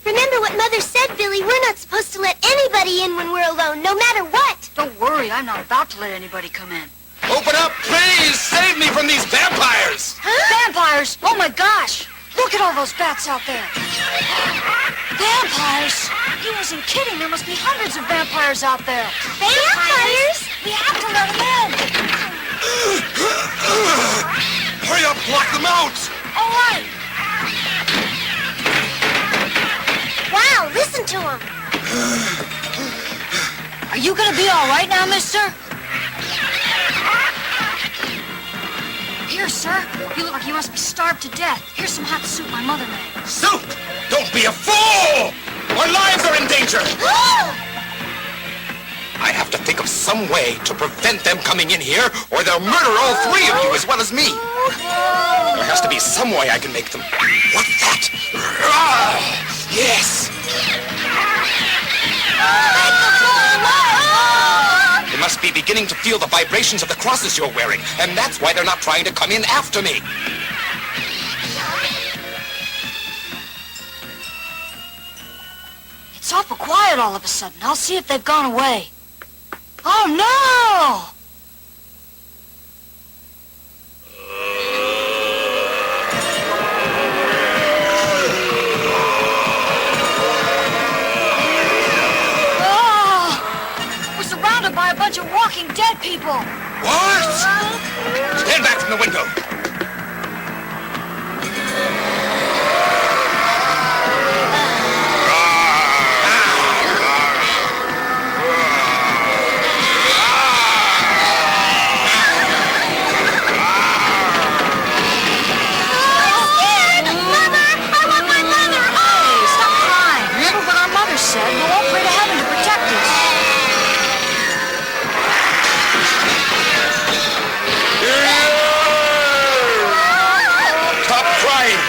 Remember what Mother said, Billy. We're not supposed to let anybody in when we're alone, no matter what. Don't worry, I'm not about to let anybody come in. Open up, please! Save me from these vampires! Huh? Vampires? Oh my gosh! Look at all those bats out there. Vampires? He wasn't kidding. There must be hundreds of vampires out there. Vampires? We have to let them in. Hurry up, block them out! All right. Wow, listen to him. Are you gonna be all right now, mister? Here, sir. You look like you must be starved to death. Here's some hot soup my mother made. Soup! Don't be a fool! Our lives are in danger! I have to think of some way to prevent them coming in here, or they'll murder all three of you as well as me. There has to be some way I can make them... What's that? Yes! They must be beginning to feel the vibrations of the crosses you're wearing, and that's why they're not trying to come in after me. It's awful quiet all of a sudden. I'll see if they've gone away. Oh, no! Oh! We're surrounded by a bunch of walking dead people. What? Stand back from the window.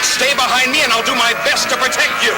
Stay behind me and I'll do my best to protect you.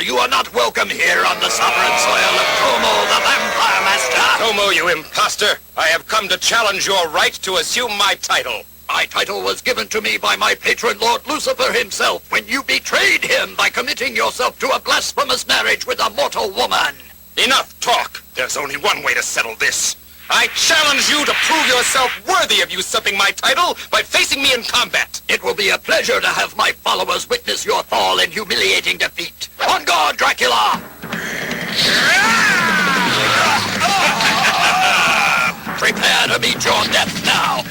You are not welcome here on the sovereign soil of Como, the Vampire Master. Como, you imposter. I have come to challenge your right to assume my title. My title was given to me by my patron, Lord Lucifer himself, when you betrayed him by committing yourself to a blasphemous marriage with a mortal woman. Enough talk. There's only one way to settle this. I challenge you to prove yourself worthy of usurping my title by facing me in combat. It will be a pleasure to have my followers witness your fall and humiliating defeat. On guard, Dracula! Prepare to meet your death now.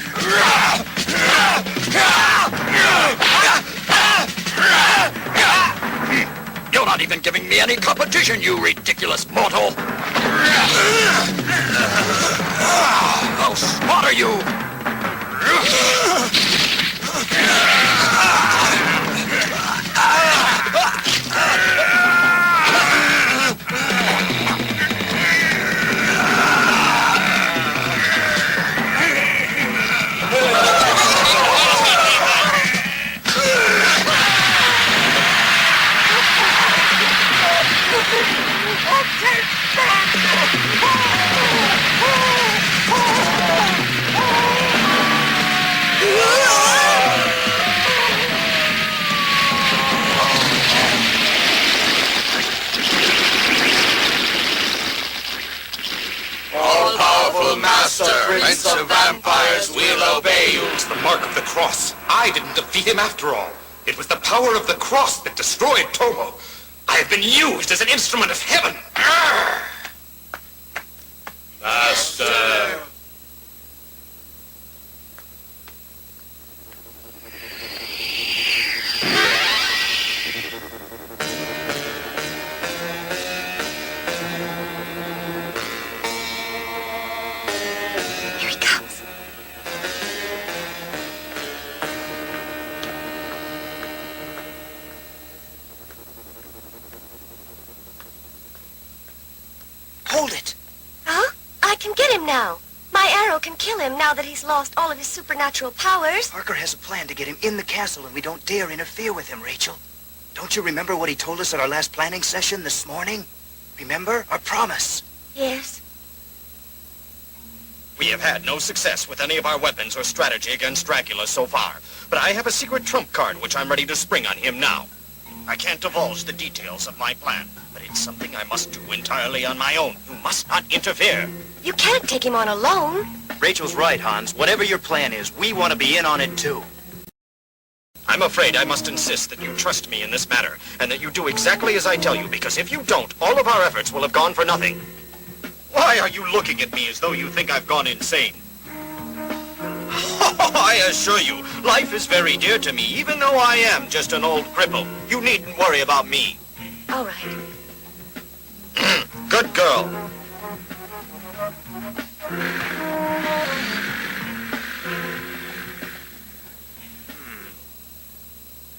You're not even giving me any competition, you ridiculous mortal. I'll slaughter you! Prince of Vampires, we'll obey you. It's the mark of the cross. I didn't defeat him after all. It was the power of the cross that destroyed Tomo. I have been used as an instrument of heaven. Master. Here he comes. Hold it. Huh? I can get him now. My arrow can kill him now that he's lost all of his supernatural powers. Parker has a plan to get him in the castle, and we don't dare interfere with him, Rachel. Don't you remember what he told us at our last planning session this morning? Remember? Our promise. Yes. We have had no success with any of our weapons or strategy against Dracula so far, but I have a secret trump card which I'm ready to spring on him now. I can't divulge the details of my plan, but it's something I must do entirely on my own. You must not interfere. You can't take him on alone. Rachel's right, Hans. Whatever your plan is, we want to be in on it too. I'm afraid I must insist that you trust me in this matter, and that you do exactly as I tell you, because if you don't, all of our efforts will have gone for nothing. Why are you looking at me as though you think I've gone insane? I assure you, life is very dear to me, even though I am just an old cripple. You needn't worry about me. All right. Good girl.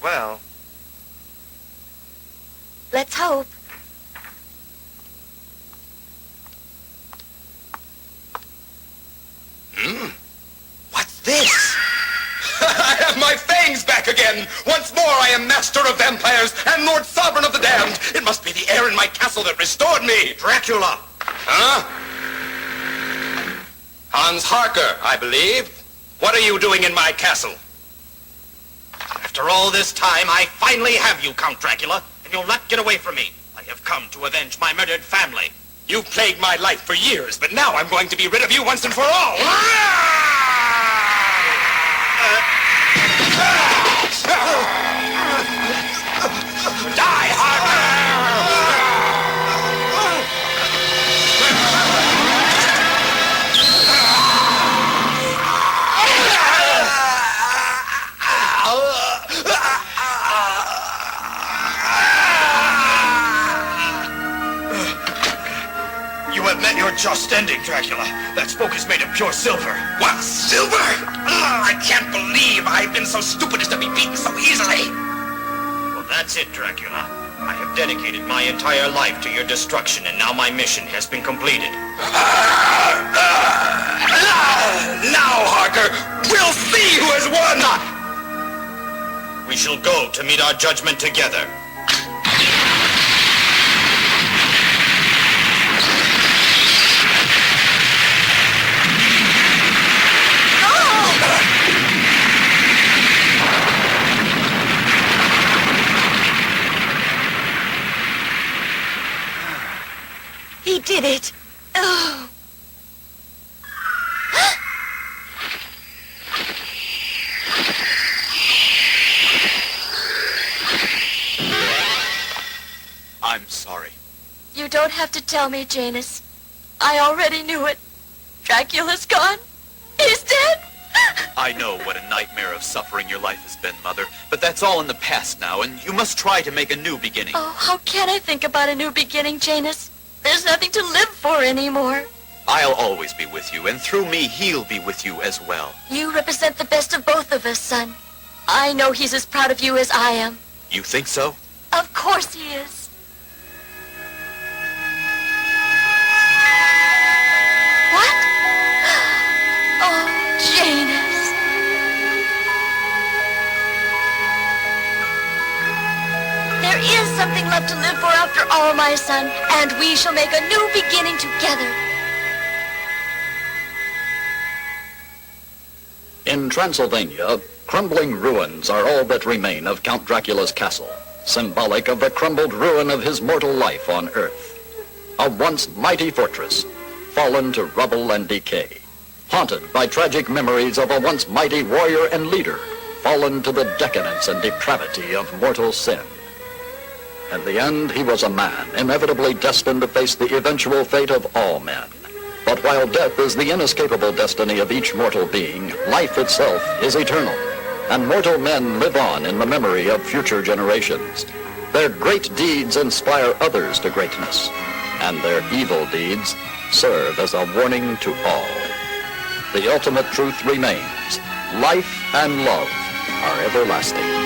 Well, Let's hope. What's this? I have my fangs back again! Once more I am master of vampires and Lord Sovereign of the Damned! It must be the air in my castle that restored me! Dracula! Huh? Hans Harker, I believe. What are you doing in my castle? After all this time, I finally have you, Count Dracula, and you'll not get away from me. I have come to avenge my murdered family. You've plagued my life for years, but now I'm going to be rid of you once and for all! Die, Harker! You have met your just ending, Dracula. That spoke is made of pure silver. What? Silver? I can't believe I've been so stupid as to be beaten so easily. Well, that's it, Dracula. I have dedicated my entire life to your destruction, and now my mission has been completed. Now, Harker, we'll see who has won! We shall go to meet our judgment together. He did it. Oh. I'm sorry. You don't have to tell me, Janus. I already knew it. Dracula's gone. He's dead. I know what a nightmare of suffering your life has been, Mother, but that's all in the past now, and you must try to make a new beginning. Oh, how can I think about a new beginning, Janus? There's nothing to live for anymore. I'll always be with you, and through me, he'll be with you as well. You represent the best of both of us, son. I know he's as proud of you as I am. You think so? Of course he is. What? Oh, Janus. There is something left to live for after all, my son, and we shall make a new beginning together. In Transylvania, crumbling ruins are all that remain of Count Dracula's castle, symbolic of the crumbled ruin of his mortal life on Earth. A once mighty fortress, fallen to rubble and decay. haunted by tragic memories of a once mighty warrior and leader, fallen to the decadence and depravity of mortal sin. In the end, he was a man, inevitably destined to face the eventual fate of all men. But while death is the inescapable destiny of each mortal being, life itself is eternal, and mortal men live on in the memory of future generations. Their great deeds inspire others to greatness, and their evil deeds serve as a warning to all. The ultimate truth remains: life and love are everlasting.